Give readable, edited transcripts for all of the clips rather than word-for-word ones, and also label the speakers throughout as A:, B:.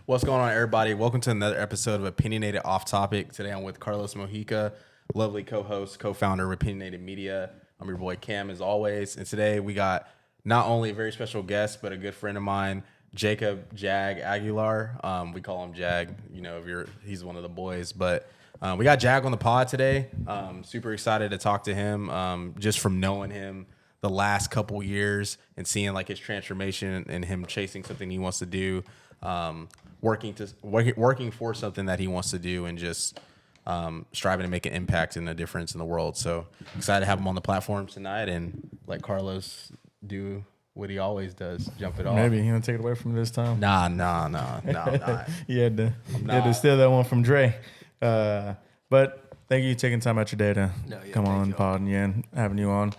A: What's going on, everybody? Welcome to another episode of Opinionated Off-topic. Today I'm with Carlos Mojica, lovely co-host, co-founder of Opinionated Media. I'm your boy Cam, as always. And today we got not only a very special guest, but a good friend of mine, Jacob Aguilar. We call him Jag. You know, he's one of the boys. But we got Jag on the pod today. Super excited to talk to him. Just from knowing him the last couple years and seeing like his transformation and him chasing something he wants to do. Working for something that he wants to do and just striving to make an impact and a difference in the world. So excited to have him on the platform tonight and let Carlos do what he always does, jump it off.
B: Maybe he gonna take it away from this time.
A: Nah.
B: You had to steal that one from Dre. But thank you for taking time out your day to come on pod and having you on.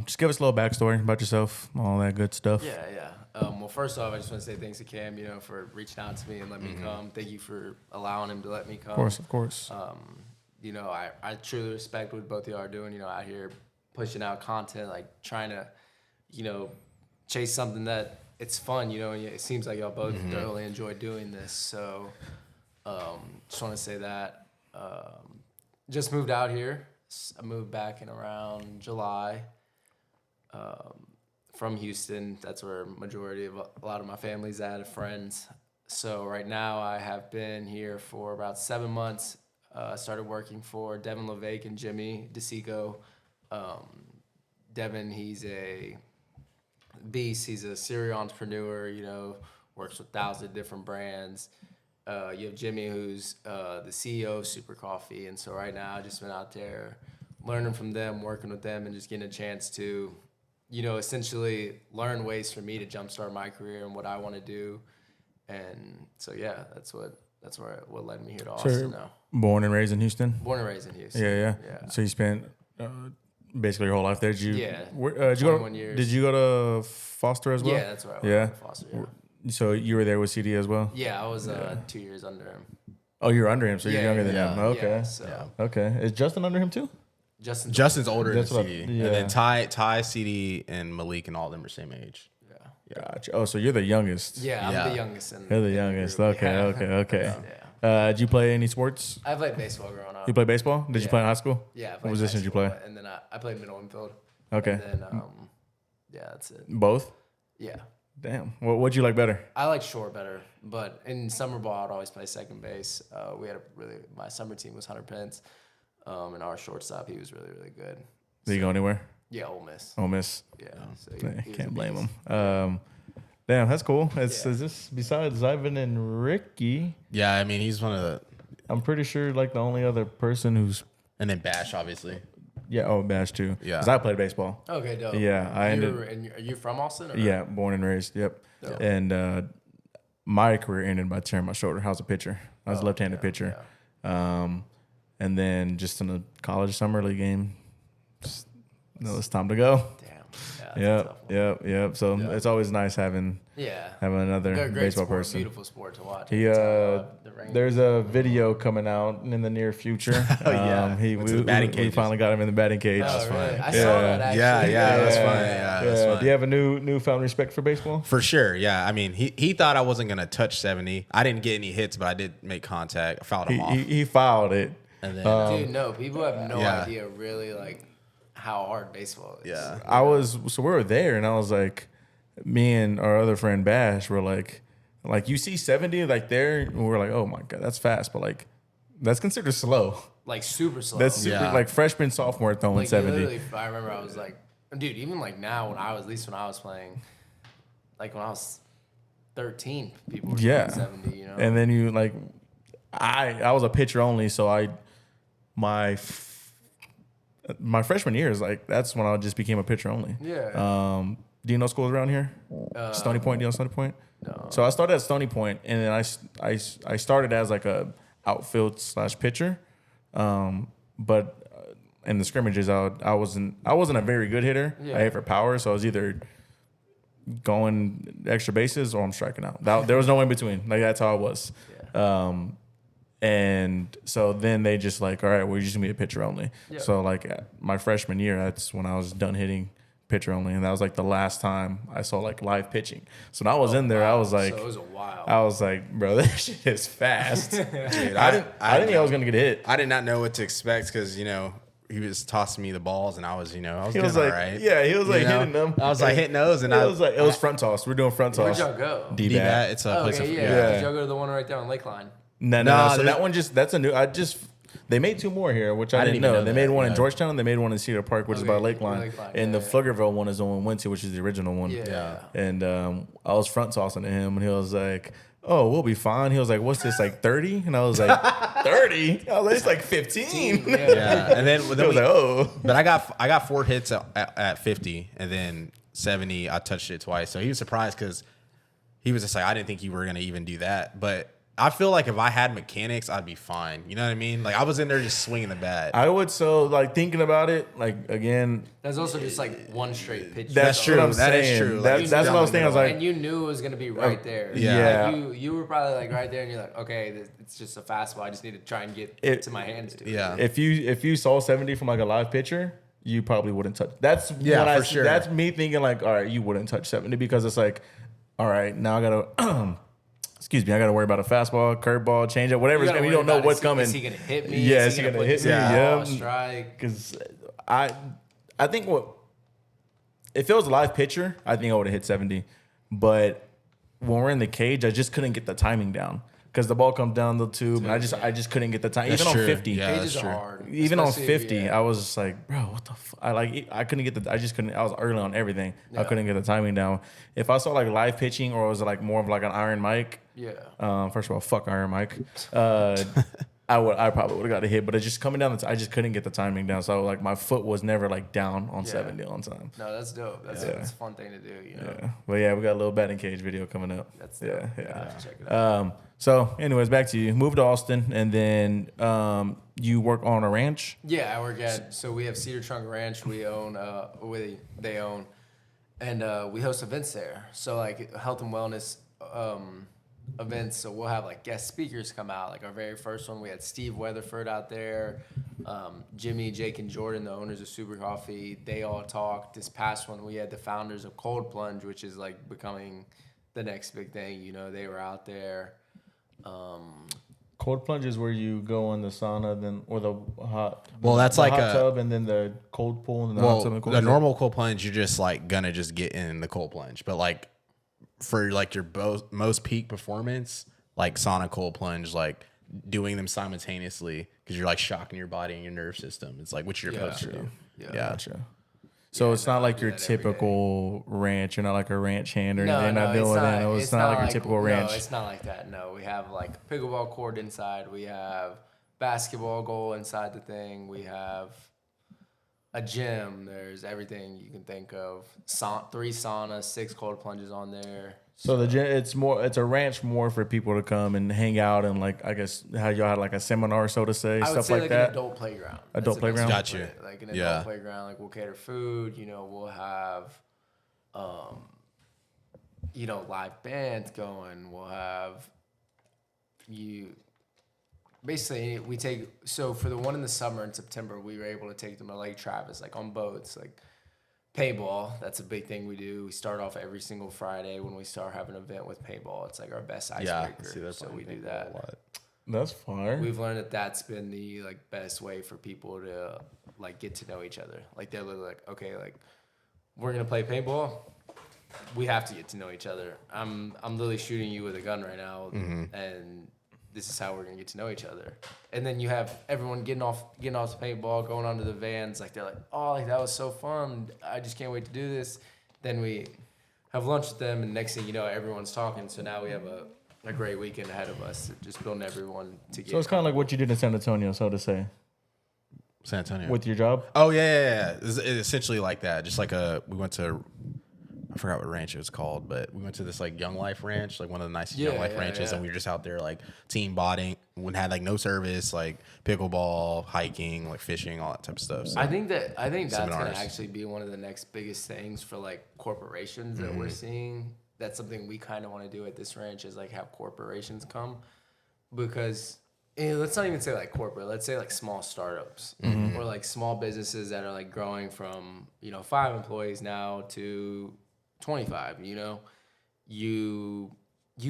B: Just give us a little backstory about yourself, all that good stuff.
C: Yeah. Well, first off, I just want to say thanks to Cam, for reaching out to me and letting me come. Thank you for allowing him to let me come.
B: Of course.
C: I truly respect what both of y'all are doing, out here pushing out content, like trying to, chase something that it's fun, and it seems like y'all both thoroughly enjoy doing this. So just want to say that. Just moved out here. I moved back in around July. From Houston. That's where majority of a lot of my family's at, friends. So right now I have been here for about 7 months. Started working for Devon Levesque and Jimmy DeSico. Devon, he's a beast. He's a serial entrepreneur, works with thousands of different brands. You have Jimmy, who's the CEO of Super Coffee. And so right now I've just been out there learning from them, working with them, and just getting a chance to essentially learn ways for me to jumpstart my career and what I want to do. And so, that's what led me here to Austin now.
B: Born and raised in Houston?
C: Born and raised in Houston.
B: Yeah. So you spent basically your whole life there? Did you
C: 21 years.
B: Did you go to Foster as well?
C: Yeah, that's right. I went to Foster,
B: So you were there with CD as well?
C: Yeah, I was 2 years under him.
B: Oh, you were under him, so you're younger than him. Okay.
C: Yeah,
B: Okay. Is Justin under him too?
A: Justin's older than CD.
B: And
A: then Ty, CD, and Malik and all of them are same age.
B: Yeah. Gotcha. Oh, so you're the youngest.
C: Yeah, I'm the youngest.
B: You're the youngest. Okay. Did you play any sports?
C: I played baseball growing up.
B: You played baseball? Did you play in high school?
C: Yeah.
B: What position did you play?
C: And then I played middle infield.
B: Okay.
C: And then, that's it.
B: Both?
C: Yeah.
B: Damn. What'd you like better?
C: I like short better, but in summer ball, I'd always play second base. My summer team was Hunter Pence. And our shortstop, he was really, really good.
B: Did he go anywhere?
C: Yeah, Ole Miss.
B: Ole Miss.
C: Yeah. So
B: can't blame him. Damn, that's cool. Is this besides Ivan and Ricky?
A: Yeah, I mean, he's one of the...
B: I'm pretty sure like the only other person who's...
A: And then Bash, obviously.
B: Yeah, Bash too.
A: Yeah.
B: Because I played baseball.
C: Okay, dope.
B: Yeah,
C: Are you from Austin? Or?
B: Yeah, born and raised. Yep.
C: Dope.
B: And my career ended by tearing my shoulder. I was a pitcher. I was a left-handed pitcher.
C: Yeah.
B: And then just in a college summer league game, it's time to go.
C: Damn.
B: Yep. So it's always nice having another
C: great
B: baseball
C: sport,
B: person.
C: Beautiful sport to watch.
B: There's a video coming out in the near future. We finally got him in the batting cage.
C: Oh, really? I saw that actually.
A: Yeah, that's funny. Yeah, that's funny.
B: Do you have a newfound respect for baseball?
A: For sure, yeah. I mean, he thought I wasn't going to touch 70. I didn't get any hits, but I did make contact. I fouled him off.
B: He fouled it.
A: And then,
C: Dude, no, people have no idea really like how hard baseball is.
B: Yeah. We were there and I was like, me and our other friend Bash were like you see 70 like there, and we're like, oh my God, that's fast, but like that's considered slow.
C: Like super slow.
B: That's super like freshman, sophomore throwing 70.
C: I remember I was like, dude, even like now when I was playing, like when I was 13, people were throwing 70,
B: And then you like I was a pitcher only, so my freshman year is like that's when I just became a pitcher only.
C: Yeah.
B: Do you know schools around here? Stony Point. Do you know Stony Point?
C: No.
B: So I started at Stony Point, and then I started as like a outfield / pitcher, but in the scrimmages I wasn't a very good hitter. I hit for power, so I was either going extra bases or I'm striking out. There was no in between. Like that's how I was. Yeah. And so then they just like, all right, we're just gonna be a pitcher only. Yeah. So like my freshman year, that's when I was done hitting pitcher only, and that was like the last time I saw like live pitching. So when I was in there,
C: wow.
B: I was like,
C: so it was a while.
B: I was like, bro, this shit is fast.
A: Dude,
B: I didn't think I was gonna get hit.
A: I did not know what to expect because he was tossing me the balls and I was
B: He
A: doing
B: was
A: all
B: like,
A: right.
B: yeah, he was like
A: You know?
B: hitting them.
A: I was like hitting those and
B: it was front toss. We're doing front
C: Where'd
B: toss.
C: y'all go?
B: D-bat.
A: It's a place.
C: Okay, yeah.
B: yeah.
C: Did y'all go to the one right there on Lakeline?
B: No.
A: Nah,
B: So that one that's a new. They made 2 more here, which I didn't
A: even
B: know.
A: know
B: They
A: that,
B: made one in
A: yeah.
B: Georgetown. They made one in Cedar Park, which is by
C: Okay,
B: Lakeline.
C: Lakeline,
B: And
C: yeah,
B: the
C: yeah.
B: Pflugerville one is the one we went to, which is the original one.
C: Yeah.
B: And I was front tossing to him, and he was like, "Oh, we'll be fine." He was like, "What's this, like 30?" And I was like, 30? I was like, "It's like 15."
A: Yeah, and then
B: He was like, "Oh."
A: but I got 4 hits at 50, and then 70 I touched it twice. So he was surprised because he was just like, I didn't think you were gonna even do that, but. I feel like if I had mechanics, I'd be fine. You know what I mean? Like I was in there just swinging the bat.
B: I would like thinking about it, like again.
C: That's also just like one straight pitch.
B: That's
A: true.
B: what I'm
A: That is
B: saying.
A: true.
B: That-
A: Like,
B: that's what I was thinking. I was like,
C: and you knew it was gonna be right there.
B: yeah.
C: Like, you were probably like right there, and you're like, okay, it's just a fastball. I just need to try and get
B: It-
C: to my hands to it.
A: Yeah.
B: if you saw 70 from like a live pitcher, you probably wouldn't touch. That's
A: Yeah,
B: what
A: for sure.
B: That's me thinking like, all right, you wouldn't touch 70 because it's like, all right, now I gotta. Excuse me, I got to worry about a fastball, curveball, changeup, whatever.
C: gotta
B: You
C: worry
B: don't know
C: about,
B: what's
C: is
B: coming.
C: Is he gonna hit me?
B: Yeah,
C: is he gonna hit me?
B: Yeah.
C: Strike.
B: Because I think if it was a live pitcher, I think I would have hit 70. But when we're in the cage, I just couldn't get the timing down because the ball comes down the tube, and I just couldn't get the time.
A: That's
B: Even
A: true.
B: on 50,
A: Yeah,
C: Cages
A: that's
C: are
A: true.
C: hard.
B: even on
C: Especially if
B: 50,
C: you-
B: I was just like, bro, what the fuck? I couldn't get I just couldn't. I was early on everything. I
C: Yeah.
B: couldn't get the timing down. If I saw like live pitching or was it like more of like an iron mic?
C: Yeah.
B: First of all, fuck Iron Mike. I probably would have got a hit, but it's just coming down. I just couldn't get the timing down. So like my foot was never like down on 70 on time.
C: No, that's dope. That's a fun thing to do. You know.
B: Yeah, but yeah, we got a little batting cage video coming up.
C: That's dope.
B: yeah.
C: Have to check it out.
B: So, anyways, back to you. Moved to Austin, and then you work on a ranch.
C: Yeah, I work at. So we have Cedar Trunk Ranch. We own. They own, and we host events there. So like health and wellness events. So we'll have like guest speakers come out. Like our very first one, we had Steve Weatherford out there, Jimmy, Jake, and Jordan, the owners of Super Coffee. They all talked. This past one, we had the founders of Cold Plunge, which is like becoming the next big thing. You know, they were out there.
B: Cold plunge is where you go in the sauna, then or the hot.
A: Well, that's
B: the
A: like
B: hot
A: a-
B: tub, and then the cold pool, and then the hot tub. And cold
A: the
B: tub.
A: normal cold plunge, you're just like gonna just get in the cold plunge. But like for like your most peak performance, like sauna, cold plunge, like doing them simultaneously because you're like shocking your body and your nerve system. It's like what you're supposed to do.
C: Yeah.
B: Gotcha. So it's not like your
C: that every day.
B: typical ranch. You're not like a ranch hand or
C: No,
B: anything.
C: no,
B: Not doing that. No,
C: it's
B: it's not like your typical ranch.
C: No, it's not like that. No, we have like pickleball court inside. We have basketball goal inside the thing. We have a gym. There's everything you can think of. 3 saunas, 6 cold plunges on there.
B: So the gym, it's a ranch more for people to come and hang out and like I guess how y'all had like a seminar, so to say,
C: I would
B: stuff
C: say
B: like
C: like
B: that.
C: an adult playground.
B: Adult
C: That's the
B: playground?
C: best way to
A: Gotcha.
C: put it. Like an
A: Yeah.
C: adult playground. Like we'll cater food. You know, we'll have, live bands going. We'll have basically we take. So for the one in the summer in September, we were able to take them to Lake Travis, like on boats, like. Paintball, that's a big thing we do. We start off every single Friday when we start having an event with paintball. It's like our best icebreaker. So we do that.
B: That's fire.
C: We've learned that that's been the like best way for people to like get to know each other. Like they're literally like, okay, like we're gonna play paintball. We have to get to know each other. I'm literally shooting you with a gun right now, and this is how we're gonna get to know each other. And then you have everyone getting off the paintball, going onto the vans. Like they're like, oh, like that was so fun. I just can't wait to do this. Then we have lunch with them, and next thing you know, everyone's talking. So now we have a great weekend ahead of us. Just building everyone to get.
B: So it's kind of like what you did in San Antonio, so to say,
A: San Antonio.
B: with your job.
A: Oh yeah. It's essentially like that. Just like we went to, I forgot what ranch it was called, but we went to this like Young Life ranch, like one of the nicest Young Life ranches, and we were just out there like team bonding. We had like no service, like pickleball, hiking, like fishing, all that type of stuff. So,
C: I think that's gonna
A: Seminars.
C: actually be one of the next biggest things for like corporations that we're seeing. That's something we kind of want to do at this ranch is like have corporations come, because And let's not even say like corporate. Let's say like small startups or like small businesses that are like growing from 5 employees now to 25. You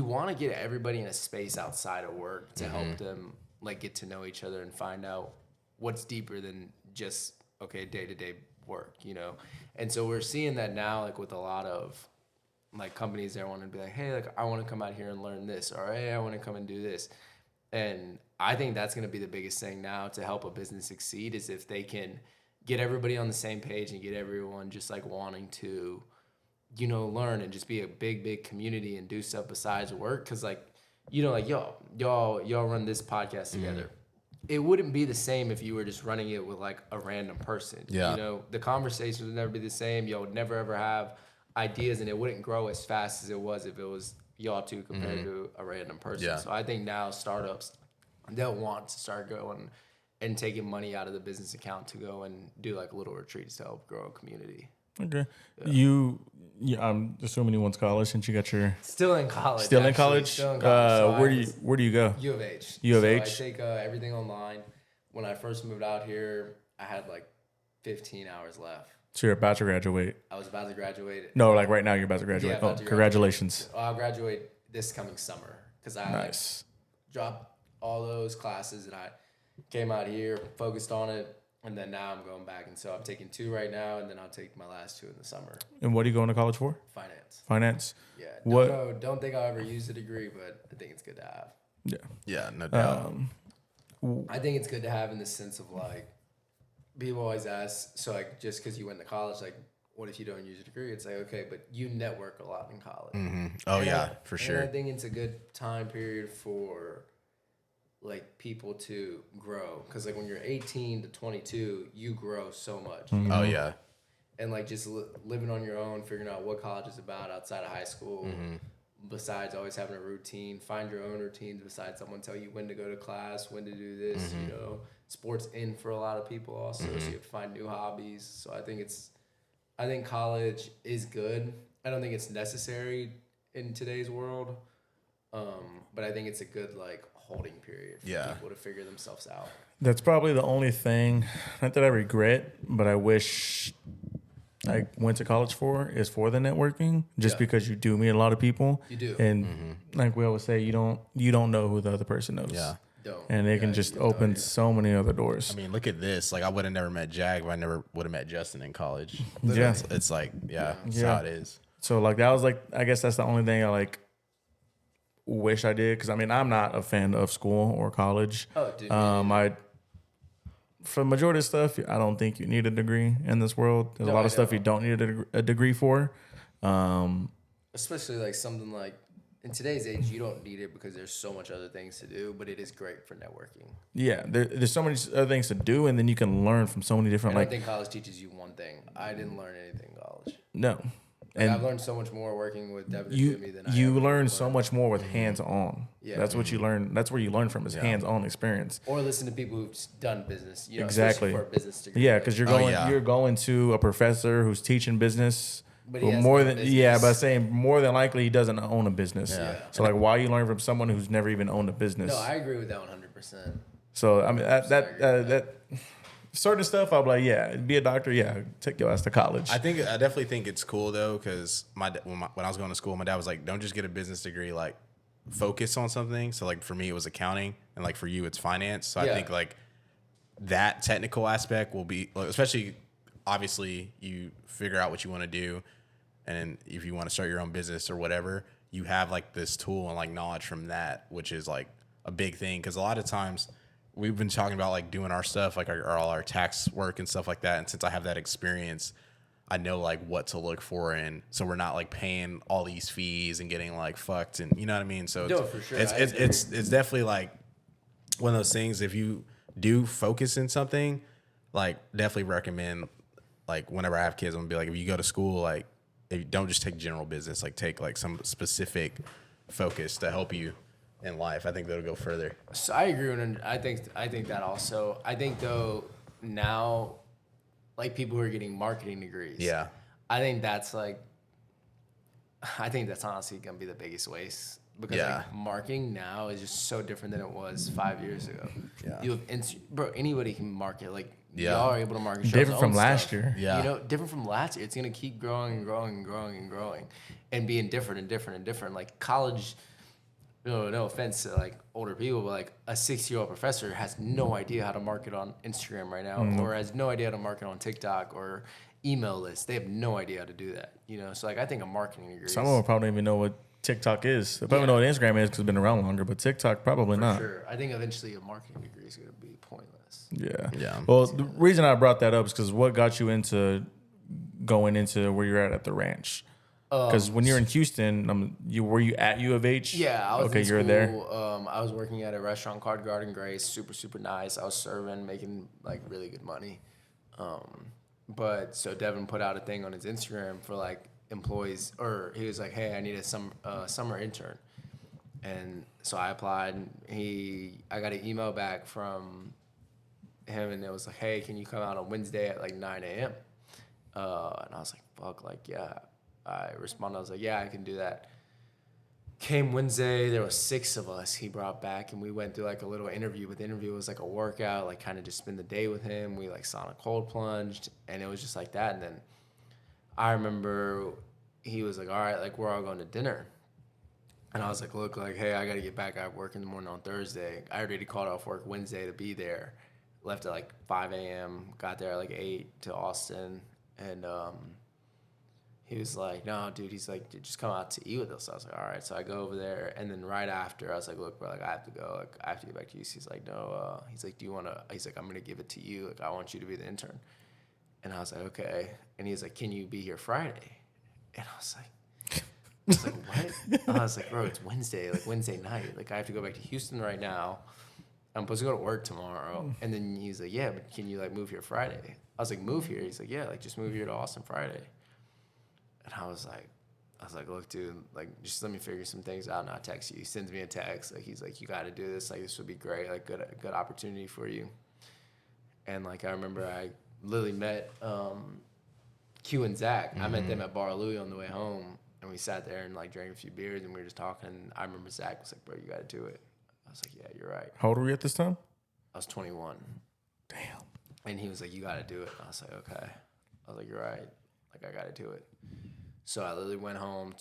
C: want to get everybody in a space outside of work to help them like get to know each other and find out what's deeper than just day-to-day work. And so we're seeing that now, like with a lot of like companies that want to be like, hey, like I want to come out here and learn this, or hey, I want to come and do this. And I think that's going to be the biggest thing now to help a business succeed, is if they can get everybody on the same page and get everyone just like wanting to, learn and just be a big community and do stuff besides work. Cause like, like y'all run this podcast together. It wouldn't be the same if you were just running it with like a random person.
A: Yeah.
C: The conversations would never be the same. Y'all would never ever have ideas, and it wouldn't grow as fast as it was if it was y'all two compared to a random person.
A: Yeah.
C: So I think now startups, they'll want to start going and taking money out of the business account to go and do like little retreats to help grow a community.
B: Okay. Yeah. I'm assuming you went to college since you got your...
C: Still in college.
B: Still in college? So where do you go?
C: U of H.
B: U of H?
C: I take everything online. When I first moved out here, I had like 15 hours left.
B: So you're about to graduate?
C: I was about to graduate.
B: No, like right now you're about to graduate.
C: Yeah, about to
B: congratulations.
C: I'll graduate this coming summer because I dropped all those classes and I came out here, focused on it, and then now I'm going back. And so I'm taking 2 right now, and then I'll take my last 2 in the summer.
B: And what are you going to college for?
C: Finance.
B: Finance?
C: Yeah. Don't think I'll ever use the degree, but I think it's good to have.
B: Yeah.
A: Yeah, no doubt.
C: I think it's good to have in the sense of like, people always ask, so like just because you went to college, like what if you don't use a degree? It's like, okay, but you network a lot in college.
A: Oh, yeah, for
C: And
A: sure.
C: I think it's a good time period for like people to grow, because like when you're 18 to 22, you grow so much.
A: Oh, yeah.
C: And like just living on your own, figuring out what college is about outside of high school, besides always having a routine, find your own routines besides someone tell you when to go to class, when to do this, sports in for a lot of people also, so you have to find new hobbies. So I think college is good. I don't think it's necessary in today's world, but I think it's a good like holding period for people to figure themselves out.
B: That's probably the only thing, not that I regret, but I wish I went to college for, is for the networking, just because you do meet a lot of people.
C: You do.
B: And like we always say, you don't know who the other person knows.
A: Yeah.
C: Don't.
B: And they can just open so many other doors.
A: I mean, look at this. Like, I would have never met Jack, but I never would have met Justin in college.
B: Yeah.
A: It's like, it's how it is.
B: So like that was like, I guess that's the only thing I like wish I did, because I mean I'm not a fan of school or college.
C: Oh, dude.
B: For the majority of stuff, I don't think you need a degree in this world. There's a lot of stuff you don't need a degree for.
C: Especially like something like in today's age, you don't need it because there's so much other things to do, but it is great for networking.
B: Yeah, there's so many other things to do, and then you can learn from so many different.
C: And I think college teaches you one thing. I didn't learn anything in college.
B: No.
C: And I've learned so much more working with Devon and Jimmy than
B: you learn so much more with hands-on.
C: Yeah.
B: That's what you learn. That's where you learn from, is hands-on experience.
C: Or listen to people who've done business.
B: Exactly.
C: For a business degree.
B: Yeah, because you're going to a professor who's teaching business.
C: But he has
B: more
C: no
B: than
C: business.
B: by saying more than likely he doesn't own a business.
A: Yeah.
B: So like, why you learn from someone who's never even owned a business?
C: No, I agree with that 100%.
B: So I mean that certain stuff, I'll be like, yeah, be a doctor, yeah, take your ass to college.
A: I definitely think it's cool though, because when I was going to school, my dad was like, don't just get a business degree, like focus on something. So like for me, it was accounting, and like for you, it's finance. So I think like that technical aspect will be, like, especially obviously you figure out what you want to do, and if you want to start your own business or whatever, you have like this tool and like knowledge from that, which is like a big thing. Because a lot of times we've been talking about like doing our stuff, like all our tax work and stuff like that. And since I have that experience, I know like what to look for. And so we're not like paying all these fees and getting like fucked, and you know what I mean? So
C: for sure.
A: It's definitely like one of those things. If you do focus in something, like definitely recommend, like whenever I have kids, I'm gonna be like, if you go to school, like if you don't just take general business, like take like some specific focus to help you in life. I think that'll go further.
C: So I agree, and I think that also. I think though now, like people who are getting marketing degrees.
A: Yeah.
C: I think that's honestly gonna be the biggest waste. because
A: Yeah.
C: like marketing now is just so different than it was 5 years ago.
A: Yeah.
C: You have bro, anybody can market. Like
A: Yeah.
C: y'all are able to market.
B: Different from last
C: stuff.
B: year.
A: Yeah.
C: You know, different from last year. It's gonna keep growing and growing and growing and growing, and being different and different and different. Like college. No offense to like older people, but like a 60-year-old professor has no idea how to market on Instagram right now, or has no idea how to market on TikTok or email lists. They have no idea how to do that, you know. So like I think a marketing degree.
B: Some of them probably don't even know what TikTok is. They probably know what Instagram is because it's been around longer, but TikTok probably
C: for
B: not.
C: sure. I think eventually a marketing degree is going to be pointless.
B: Yeah.
A: Yeah.
B: Well, the reason I brought that up is because what got you into going into where you're at the ranch? Because when you're in Houston, were you at U of H?
C: Yeah, I was
B: okay.
C: in
B: You're
C: school.
B: there.
C: I was working at a restaurant called Garden Grace, super nice. I was serving, making like really good money. But so Devin put out a thing on his Instagram for like employees, or he was like, "Hey, I need a summer intern," and so I applied. And I got an email back from him, and it was like, "Hey, can you come out on Wednesday at like 9 a.m.?" And I was like, "Fuck, like yeah." I responded. I was like, "Yeah, I can do that." Came Wednesday, there was 6 of us he brought back, and we went through like a little interview. But the interview was like a workout, like kind of just spend the day with him. We like sauna cold plunged, and it was just like that. And then I remember he was like, "All right, like we're all going to dinner," and I was like, "Look, like hey, I got to get back. I have work in the morning on Thursday. I already called off work Wednesday to be there. Left at like 5 a.m. Got there at like 8 to Austin, and he was like, "No, dude." He's like, "Dude, just come out to eat with us." I was like, "All right." So I go over there, and then right after, I was like, "Look, bro, like I have to go. Like I have to get back to UC." He's like, "No." He's like, "Do you want to?" He's like, "I'm gonna give it to you. Like I want you to be the intern." And I was like, "Okay." And he's like, "Can you be here Friday?" And I was like, "What?" I was like, "Bro, it's Wednesday. Like Wednesday night. Like I have to go back to Houston right now. I'm supposed to go to work tomorrow." And then he's like, "Yeah, but can you like move here Friday?" I was like, "Move here?" He's like, "Yeah, like just move here to Austin Friday." And I was like, "Look, dude, like, just let me figure some things out." And I'll text you. He sends me a text. Like, he's like, "You got to do this. Like, this would be great. Like, good opportunity for you." And like, I remember I literally met Q and Zach. I met them at Bar Louie on the way home, and we sat there and like drank a few beers, and we were just talking. And I remember Zach was like, "Bro, you got to do it." I was like, "Yeah, you're right."
B: How old were you at this time?
C: I was 21.
B: Damn.
C: And he was like, "You got to do it." And I was like, "Okay." I was like, "You're right. Like, I got to do it." So I literally went home,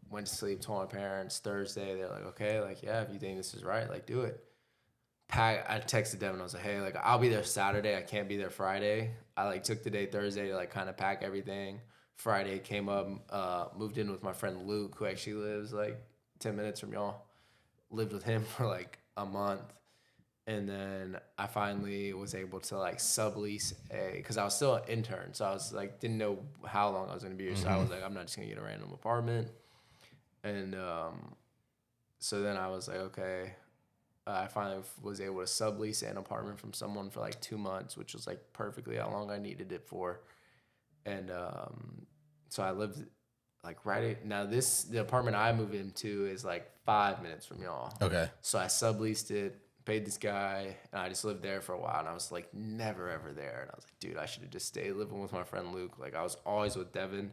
C: went to sleep, told my parents. Thursday, they're like, "Okay, like, yeah, if you think this is right, like, do it." I texted Devin. I was like, "Hey, like, I'll be there Saturday. I can't be there Friday." I, like, took the day Thursday to, like, kind of pack everything. Friday came up, moved in with my friend Luke, who actually lives, like, 10 minutes from y'all. Lived with him for, like, a month. And then I finally was able to like sublease because I was still an intern. So I was like, didn't know how long I was going to be here. So I was like, I'm not just going to get a random apartment. And so then I was like, okay. I finally was able to sublease an apartment from someone for like 2 months, which was like perfectly how long I needed it for. And so I lived like now the apartment I moved into is like 5 minutes from y'all.
A: Okay.
C: So I subleased it. Paid this guy, and I just lived there for a while, and I was like never ever there. And I was like, dude, I should have just stayed living with my friend Luke. Like I was always with Devin,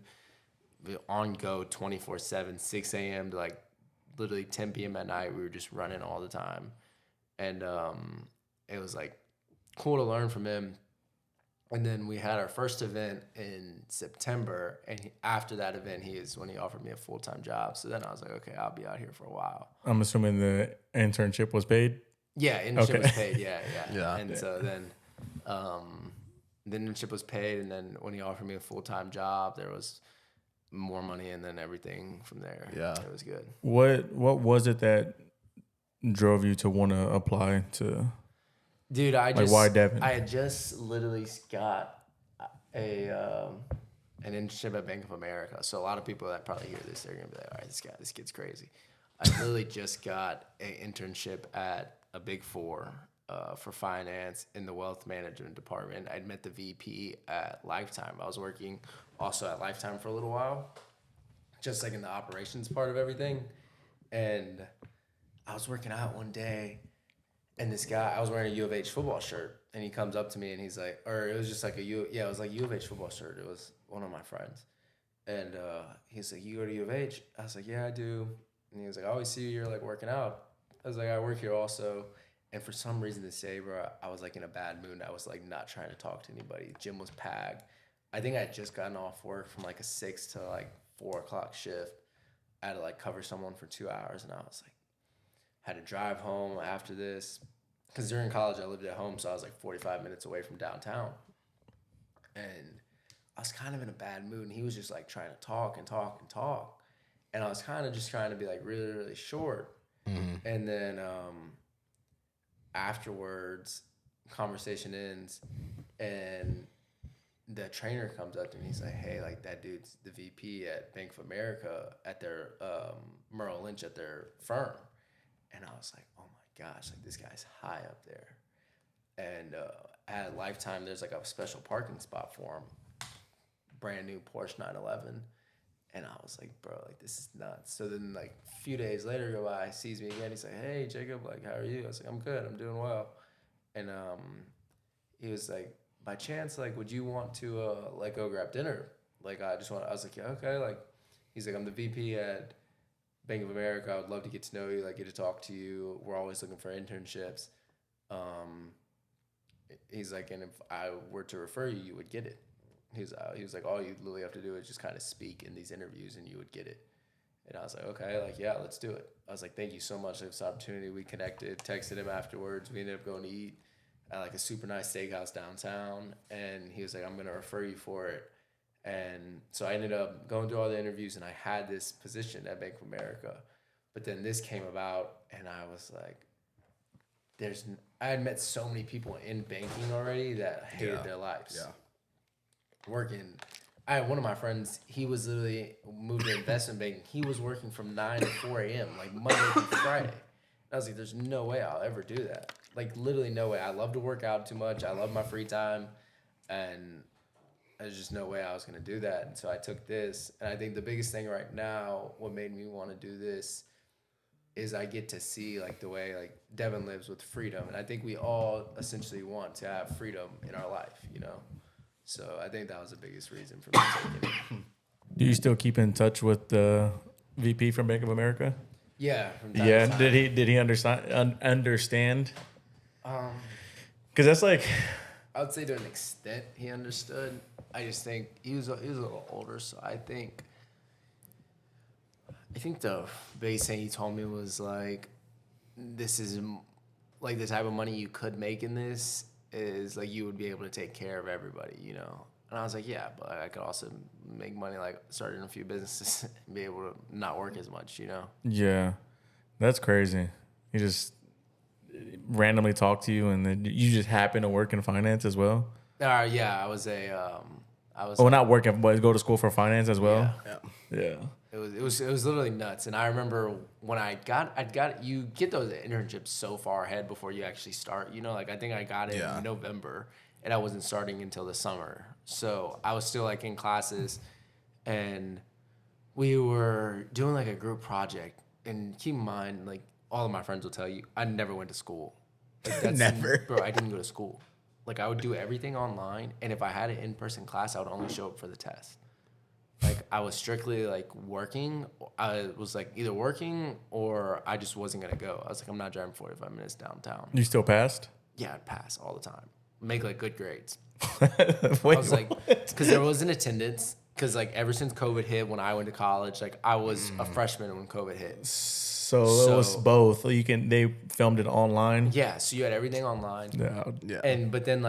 C: on go 24/7, 6 a.m. to like literally 10 p.m. at night. We were just running all the time, and it was like cool to learn from him. And then we had our first event in September, and after that event, he offered me a full-time job. So then I was like, okay, I'll be out here for a while.
B: I'm assuming the internship was paid.
C: Yeah, internship was paid. Yeah. And so then, the internship was paid, and then when he offered me a full-time job, there was more money, and then everything from there.
A: Yeah,
C: it was good.
B: What was it that drove you to want to apply to?
C: Dude,
B: why Devin?
C: I had just literally got an internship at Bank of America. So a lot of people that probably hear this, they're gonna be like, "All right, this kid's crazy." I literally just got an internship at a Big Four for finance in the wealth management department. I'd met the VP at Lifetime. I was working also at Lifetime for a little while, just like in the operations part of everything. And I was working out one day, and this guy, I was wearing a U of H football shirt, and he comes up to me, and he's like, or it was just like it was like U of H football shirt. It was one of my friends. And he's like, "You go to U of H?" I was like, "Yeah, I do." And he was like, I always see you're like working out. I was like, I work here also. And for some reason this day, bro, I was like in a bad mood. I was like not trying to talk to anybody. Gym was packed. I think I had just gotten off work from like a 6 to like 4 o'clock shift. I had to like cover someone for 2 hours, and I was like, had to drive home after this. Because during college, I lived at home, so I was like 45 minutes away from downtown. And I was kind of in a bad mood, and he was just like trying to talk and talk and talk. And I was kind of just trying to be like really, really short. Mm-hmm. And then afterwards, conversation ends, and the trainer comes up to me. He's like, hey, like that dude's the VP at Bank of America at their Merrill Lynch at their firm. And I was like, oh my gosh, like this guy's high up there. And at Lifetime, there's like a special parking spot for him. Brand new Porsche 911. And I was like, bro, like this is nuts. So then like a few days later go by, sees me again. He's like, hey, Jacob, like, how are you? I was like, I'm good. I'm doing well. And he was like, by chance, like, would you want to like go grab dinner? Like, I was like, yeah, okay. Like, he's like, I'm the VP at Bank of America. I would love to get to know you, like get to talk to you. We're always looking for internships. He's like, and if I were to refer you, you would get it. He was like, all you literally have to do is just kind of speak in these interviews and you would get it. And I was like, okay, like, yeah, let's do it. I was like, thank you so much for this opportunity. We connected, texted him afterwards. We ended up going to eat at like a super nice steakhouse downtown. And he was like, I'm going to refer you for it. And so I ended up going through all the interviews, and I had this position at Bank of America. But then this came about, and I was like, I had met so many people in banking already that hated their lives. Yeah. Working. I had one of my friends, he was literally moved to investment banking. He was working from 9 to 4 a.m., like Monday through Friday. And I was like, there's no way I'll ever do that. Like, literally no way. I love to work out too much. I love my free time. And there's just no way I was going to do that. And so I took this. And I think the biggest thing right now, what made me want to do this, is I get to see like the way like Devon lives with freedom. And I think we all essentially want to have freedom in our life, you know? So I think that was the biggest reason for me taking it.
B: Do you still keep in touch with the VP from Bank of America?
C: Yeah.
B: Yeah. Did he understand? Because that's like,
C: I would say to an extent he understood. I just think he was a little older, so I think the biggest thing he told me was like, this is like the type of money you could make in this is like you would be able to take care of everybody, you know. And I was like, yeah, but I could also make money like starting a few businesses and be able to not work as much, you know.
B: Yeah, that's crazy. He just randomly talked to you, and then you just happen to work in finance as well.
C: Yeah, I was.
B: Not working, but go to school for finance as well. Yeah.
C: It was literally nuts. And I remember when you get those internships so far ahead before you actually start. You know, like I think I got it in November, and I wasn't starting until the summer. So I was still like in classes, and we were doing like a group project. And keep in mind, like all of my friends will tell you, I never went to school. Like,
A: Never,
C: bro. I didn't go to school. Like I would do everything online, and if I had an in-person class, I would only show up for the test. Like I was strictly like working. I was like either working or I just wasn't gonna go. I was like, I'm not driving 45 minutes downtown.
B: You still passed?
C: Yeah, I'd pass all the time. Make like good grades.
B: Wait,
C: I was like, because there wasn't attendance. Because like ever since COVID hit, when I went to college, like I was a freshman when COVID hit.
B: So it was both. They filmed it online.
C: Yeah, so you had everything online. Yeah. But then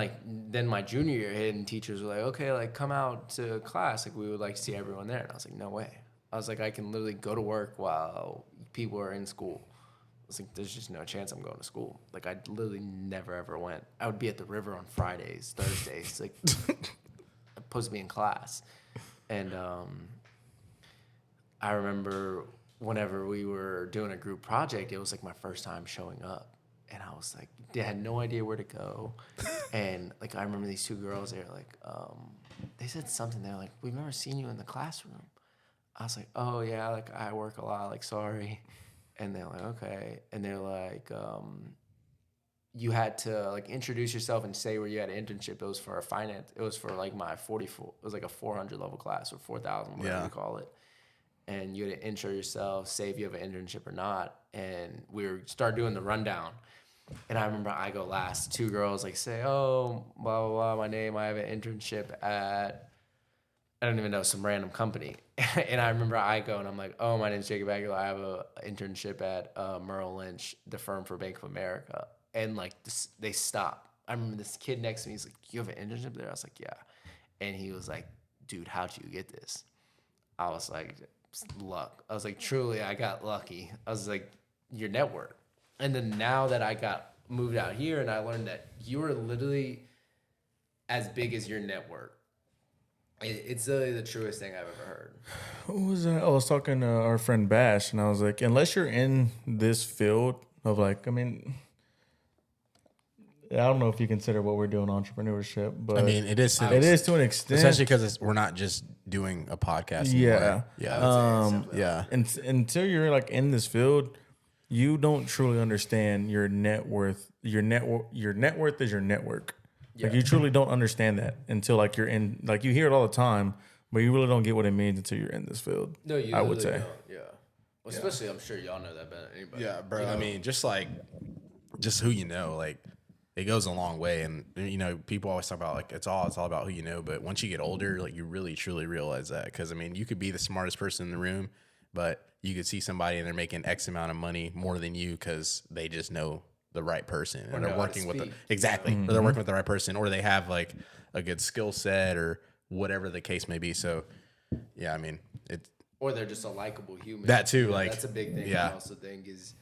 C: my junior year hit, and teachers were like, okay, like come out to class. Like we would like to see everyone there. And I was like, no way. I was like, I can literally go to work while people are in school. I was like, there's just no chance I'm going to school. Like I literally never ever went. I would be at the river on Fridays, Thursdays. Like I'm supposed to be in class. And I remember whenever we were doing a group project, it was like my first time showing up. And I was like, they had no idea where to go. And like, I remember these two girls, they were like, they said something. They're like, we've never seen you in the classroom. I was like, oh yeah, like I work a lot, like sorry. And they're like, okay. And they're like, you had to like introduce yourself and say where you had an internship. It was for finance. It was for like my 44, it was like a 400 level class or 4,000, whatever you call it. and you had to intro yourself, say if you have an internship or not. And we start doing the rundown. And I remember I go last. 2 girls like say, oh, blah, blah, blah, my name. I have an internship at, I don't even know, some random company. And I remember I go and I'm like, oh, my name's Jacob Aguilar. I have an internship at Merrill Lynch, the firm for Bank of America. And like they stop. I remember this kid next to me, he's like, you have an internship there? I was like, yeah. And he was like, dude, how'd you get this? I was like, luck. I was like, truly, I got lucky. I was like, your network. And then now that I got moved out here and I learned that you are literally as big as your network. It's literally the truest thing I've ever heard.
B: What was that? I was talking to our friend Bash, and I was like, unless you're in this field of like, I mean, I don't know if you consider what we're doing entrepreneurship, but
A: I mean, it is
B: to an extent,
A: especially because we're not just doing a podcast anymore. Yeah.
B: And until you're like in this field, you don't truly understand your net worth. Your net worth is your network.
C: Yeah.
B: Like you truly don't understand that until like you're in. Like you hear it all the time, but you really don't get what it means until you're in this field.
C: No, you.
B: I would say.
C: Don't. Yeah. Well, especially, I'm sure y'all know that better than anybody.
A: Yeah, bro.
C: You know?
A: I mean, just who you know, like it goes a long way. And you know, people always talk about like it's all about who you know. But once you get older, like you really truly realize that. Because I mean, you could be the smartest person in the room, but you could see somebody and they're making X amount of money more than you because they just know the right person and they're working with exactly, or they're working with the right person, or they have like a good skill set or whatever the case may be. So, yeah, I mean, it's
C: or they're just a likable human.
A: that too.
C: You know,
A: like
C: that's a big thing.
A: Yeah.
C: I also think is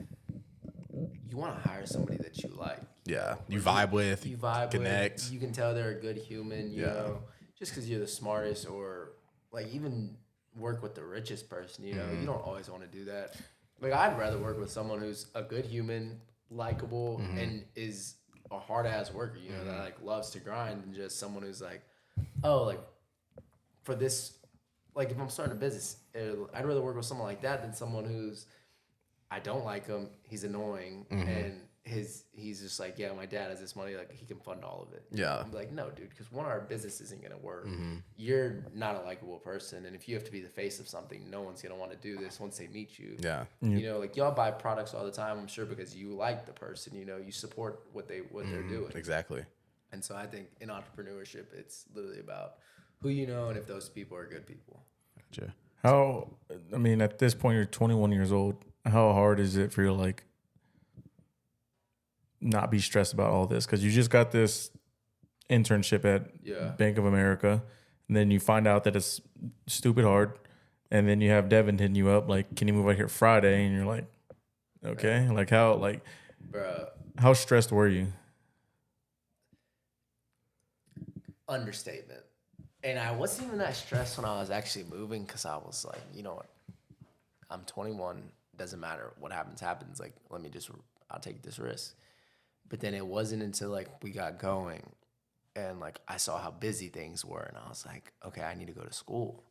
C: you want to hire somebody that you like.
A: Yeah, you vibe with,
C: you vibe
A: connect.
C: with. You can tell they're a good human. You know, just because you're the smartest, or like even work with the richest person. You know, you don't always want to do that. Like I'd rather work with someone who's a good human, likable, and is a hard ass worker. You know, that like loves to grind, than just someone who's like, oh, like for this. Like if I'm starting a business, I'd rather work with someone like that than someone who's, I don't like him, he's annoying, and he's just like, yeah, my dad has this money, like he can fund all of it.
A: Yeah.
C: I'm like, no, dude, because one, our business isn't gonna work. You're not a likable person, and if you have to be the face of something, no one's gonna want to do this once they meet you.
A: Yeah.
C: You know, like y'all buy products all the time, I'm sure, because you like the person. You know, you support what they're doing.
A: Exactly.
C: And so I think in entrepreneurship, it's literally about who you know and if those people are good people.
A: Gotcha.
B: I mean, at this point, you're 21 years old. How hard is it for you to like not be stressed about all this? Because you just got this internship at Bank of America, and then you find out that it's stupid hard, and then you have Devin hitting you up like, "Can you move out here Friday?" And you're like, "Okay." Like how stressed were you?
C: Understatement. And I wasn't even that stressed when I was actually moving, because I was like, you know what? I'm 21. Doesn't matter what happens. Like, I'll take this risk. But then it wasn't until like we got going and like I saw how busy things were, and I was like, okay, I need to go to school.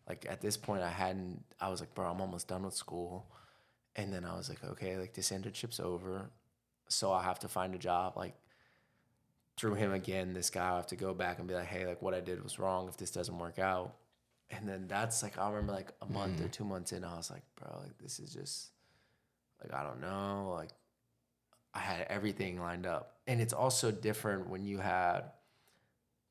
C: Like at this point I was like, bro, I'm almost done with school. And then I was like, okay, like this internship's over, so I'll have to find a job. Like through him again, this guy, I'll have to go back and be like, hey, like what I did was wrong if this doesn't work out. And then that's like, I remember like a month or 2 months in, I was like, bro, like this is just like, I don't know. Like I had everything lined up. And it's also different when you had,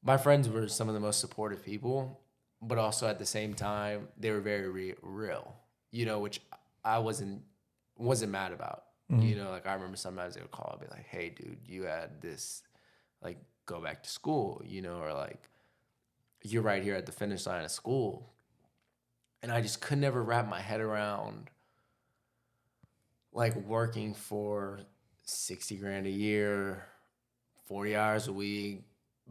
C: my friends were some of the most supportive people, but also at the same time, they were very real, you know, which I wasn't mad about. You know, like I remember sometimes they would call and be like, hey dude, you had this, like go back to school, you know, or like you're right here at the finish line of school. And I just could never wrap my head around like working for 60 grand a year, 40 hours a week.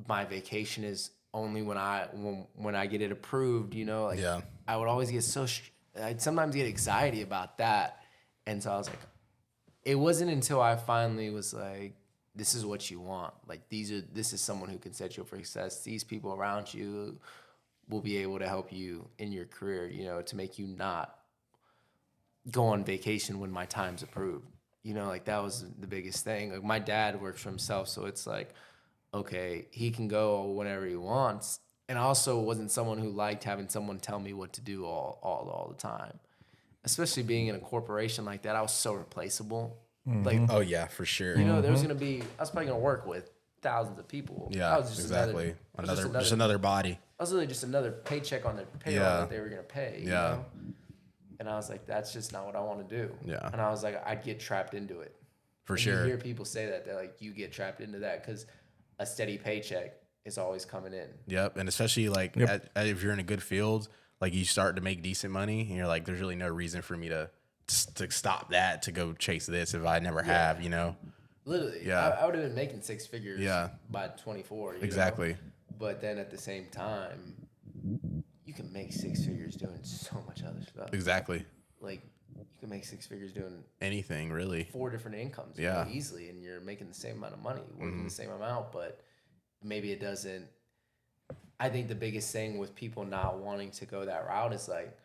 C: My vacation is only when I get it approved, you know, like I would always get I'd sometimes get anxiety about that. And so I was like, it wasn't until I finally was like, this is what you want. Like this is someone who can set you up for success. These people around you will be able to help you in your career, you know, to make you not go on vacation when my time's approved. You know, like that was the biggest thing. Like my dad works for himself, so it's like, okay, he can go whenever he wants, And I also wasn't someone who liked having someone tell me what to do all the time. Especially being in a corporation like that, I was so replaceable. Like,
A: Oh yeah, for sure.
C: you know, there was gonna be, I was probably gonna work with thousands of people.
A: Yeah,
C: I was just
A: exactly.
C: Another,
A: Just another body.
C: I was really just another paycheck on their payroll that they were gonna pay. You know? And I was like, that's just not what I want to do.
A: Yeah.
C: And I was like, I'd get trapped into it.
A: For
C: and
A: sure.
C: You hear people say that. They're like, you get trapped into that because a steady paycheck is always coming in.
A: Yep. And especially like if you're in a good field, like you start to make decent money and you're like, there's really no reason for me to stop that to go chase this if I never have, you know?
C: Literally.
A: Yeah.
C: I would have been making six figures by 24.
A: Exactly.
C: Know? But then at the same time, you can make six figures doing so much other stuff.
A: Exactly.
C: Like, you can make six figures doing
A: anything, really.
C: 4 different incomes really easily, and you're making the same amount of money, working the same amount, but maybe it doesn't. I think the biggest thing with people not wanting to go that route is like,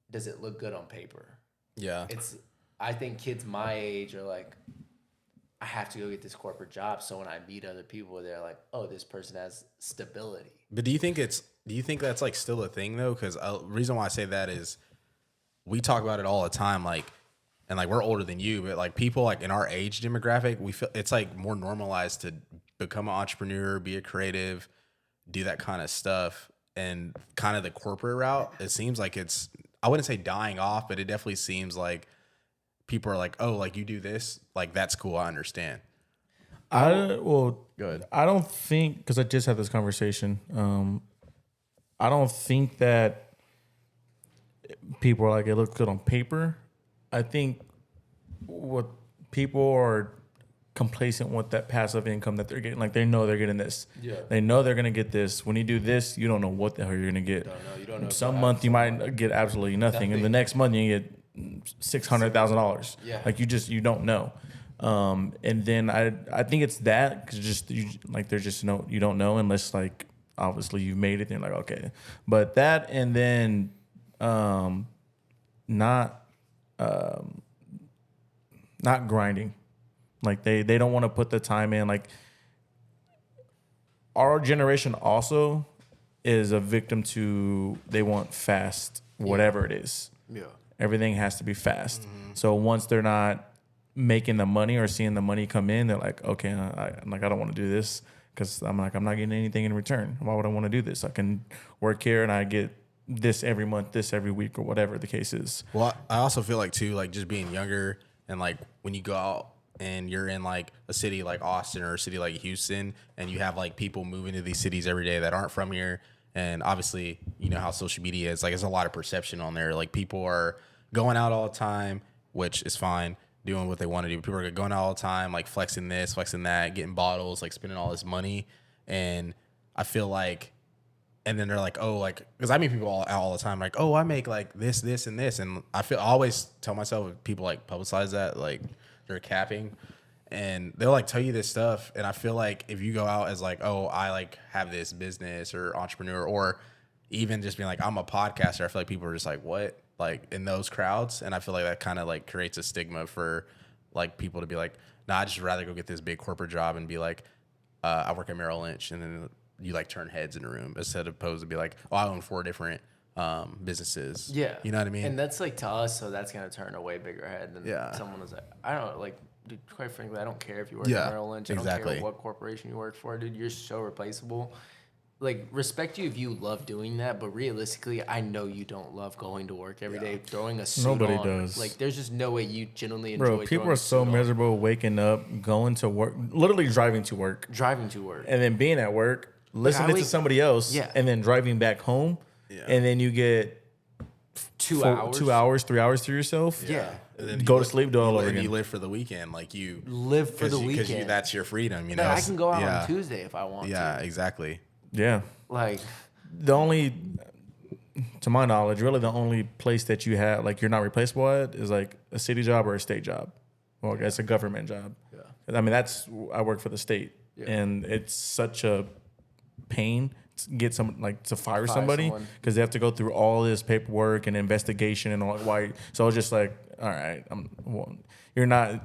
C: does it look good on paper?
A: Yeah.
C: I think kids my age are like, I have to go get this corporate job, so when I meet other people, they're like, oh, this person has stability.
A: But do you think that's like still a thing though? Because the reason why I say that is we talk about it all the time, like, and like we're older than you, but like people like in our age demographic, we feel it's like more normalized to become an entrepreneur, be a creative, do that kind of stuff, and kind of the corporate route. It seems like it's, I wouldn't say dying off, but it definitely seems like people are like, oh, like you do this, like that's cool, I understand.
B: Go ahead. I don't think, because I just had this conversation. I don't think that people are like, it looks good on paper. I think what people are complacent with that passive income that they're getting. Like they know they're getting this. Yeah. They know they're gonna get this. When you do this, you don't know what the hell you're gonna get.
C: You don't know.
B: Some month you might get absolutely nothing, and the next month you get $600,000.
C: Yeah.
B: Like you don't know. And then I think it's that because there's just no, you don't know unless like obviously you've made it and you're like, okay, but that, and then not grinding. Like they don't want to put the time in. Like our generation also is a victim to, they want fast, whatever it is.
C: Yeah.
B: Everything has to be fast. So once they're not making the money or seeing the money come in, they're like, okay, I don't want to do this because I'm not getting anything in return. Why would I want to do this? I can work here and I get this every month, this every week, or whatever the case is.
A: Well, I also feel like too, like just being younger and like when you go out and you're in like a city like Austin or a city like Houston and you have like people moving to these cities every day that aren't from here. And obviously, you know how social media is, like there's a lot of perception on there. Like people are going out all the time, which is fine, doing what they want to do. People are going out all the time, like flexing this, flexing that, getting bottles, like spending all this money. And I feel like, and then they're like, oh, like, because I meet people all the time, like, oh, I make like this, this, and this. And I always tell myself if people like publicize that, like they're capping. And they'll like tell you this stuff. And I feel like if you go out as like, oh, I like have this business or entrepreneur, or even just being like, I'm a podcaster, I feel like people are just like, what? Like in those crowds. And I feel like that kind of like creates a stigma for like people to be like, nah, I'd just rather go get this big corporate job and be like, I work at Merrill Lynch. And then you like turn heads in a room instead of opposed to be like, oh, I own 4 different businesses.
C: Yeah.
A: You know what I mean?
C: And that's like to us, so that's going to turn a way bigger head than someone who's like, I don't like, dude, quite frankly, I don't care if you work at Merrill Lynch. I don't care what corporation you work for, dude. You're so replaceable. Like, respect you if you love doing that, but realistically, I know you don't love going to work every day, throwing a suit
B: Nobody
C: on.
B: does.
C: Like, there's just no way you genuinely enjoy.
B: Bro, people are so miserable waking up, going to work, literally driving to work, and then being at work, listening to somebody else, and then driving back home, and then you get
C: 2 hours,
B: 3 hours to yourself.
C: Yeah.
A: And then
B: go to sleep, do it all over again.
A: You live for the weekend, like you
C: live for the weekend
A: because that's your freedom. You know,
C: I can go out on Tuesday if I want to.
A: Yeah, exactly.
B: Yeah,
C: like
B: to my knowledge, really the only place that you have like you're not replaceable at is like a city job or a state job, or it's a government job. Yeah, I mean I work for the state, and it's such a pain to get to fire somebody because they have to go through all this paperwork and investigation and all. Why? So it's just like, all right,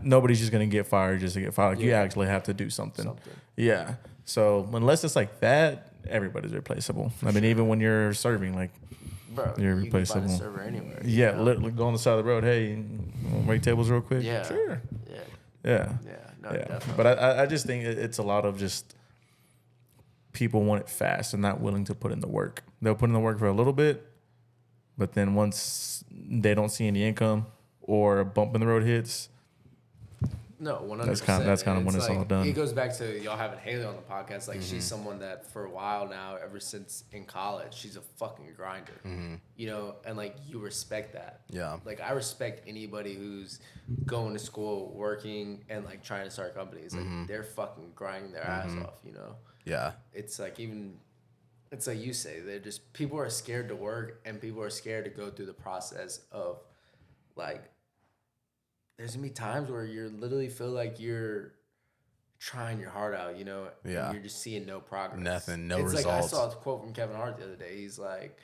B: nobody's just gonna get fired just to get fired. Like, you actually have to do something. Yeah. So unless it's like that, everybody's replaceable. I mean, even when you're serving, like,
C: bro,
B: you're
C: you
B: replaceable.
C: can find a server anywhere.
B: Yeah,
C: know?
B: literally go on the side of the road. Hey, wait tables real quick.
C: Yeah.
B: Sure.
C: Yeah.
B: Yeah.
C: Yeah. No,
B: Yeah.
C: definitely.
B: But I just think it's a lot of just people want it fast and not willing to put in the work. They'll put in the work for a little bit, but then once they don't see any income or a bump in the road hits,
C: No, 100%.
B: that's kind of when it's
C: like,
B: all done.
C: It goes back to y'all having Haley on the podcast. Like, she's someone that for a while now, ever since in college, she's a fucking grinder. You know, and like you respect that.
A: Yeah.
C: Like, I respect anybody who's going to school, working, and like trying to start companies. Like, they're fucking grinding their ass off. You know.
A: Yeah.
C: It's like it's like you say, they're just people are scared to work, and people are scared to go through the process of like. There's gonna be times where you literally feel like you're trying your heart out, you know,
A: Yeah.
C: and you're just seeing no progress.
A: Nothing, no
C: it's
A: results.
C: Like I saw a quote from Kevin Hart the other day. He's like,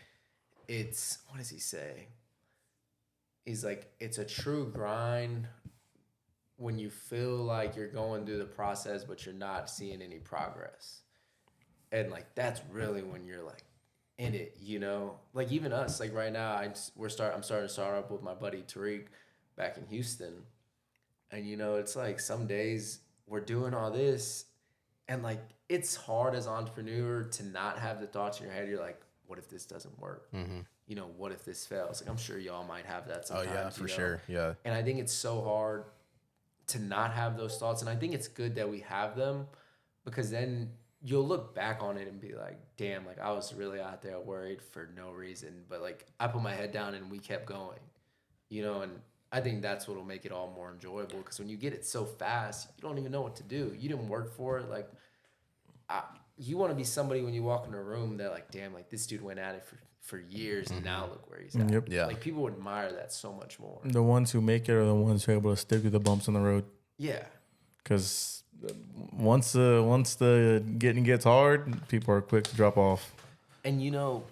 C: what does he say? He's like, it's a true grind when you feel like you're going through the process, but you're not seeing any progress. And like, that's really when you're like in it, you know, like even us, like right now, I'm starting to start up with my buddy Tariq back in Houston. And you know, it's like some days we're doing all this and like it's hard as an entrepreneur to not have the thoughts in your head. You're like, what if this doesn't work? You know, what if this fails? Like I'm sure y'all might have that sometimes.
A: Oh yeah, for
C: you know?
A: sure. Yeah.
C: And I think it's so hard to not have those thoughts. And I think it's good that we have them because then you'll look back on it and be like, damn, like I was really out there worried for no reason. But like I put my head down and we kept going, you know, and I think that's what'll make it all more enjoyable because when you get it so fast, you don't even know what to do. You didn't work for it. Like, you want to be somebody when you walk in a room that like, damn, like this dude went at it for years and now look where he's at.
B: Yep.
A: Yeah.
C: Like people would admire that so much more.
B: The ones who make it are the ones who are able to stick through the bumps in the road.
C: Yeah.
B: Because once the getting gets hard, people are quick to drop off.
C: And you know,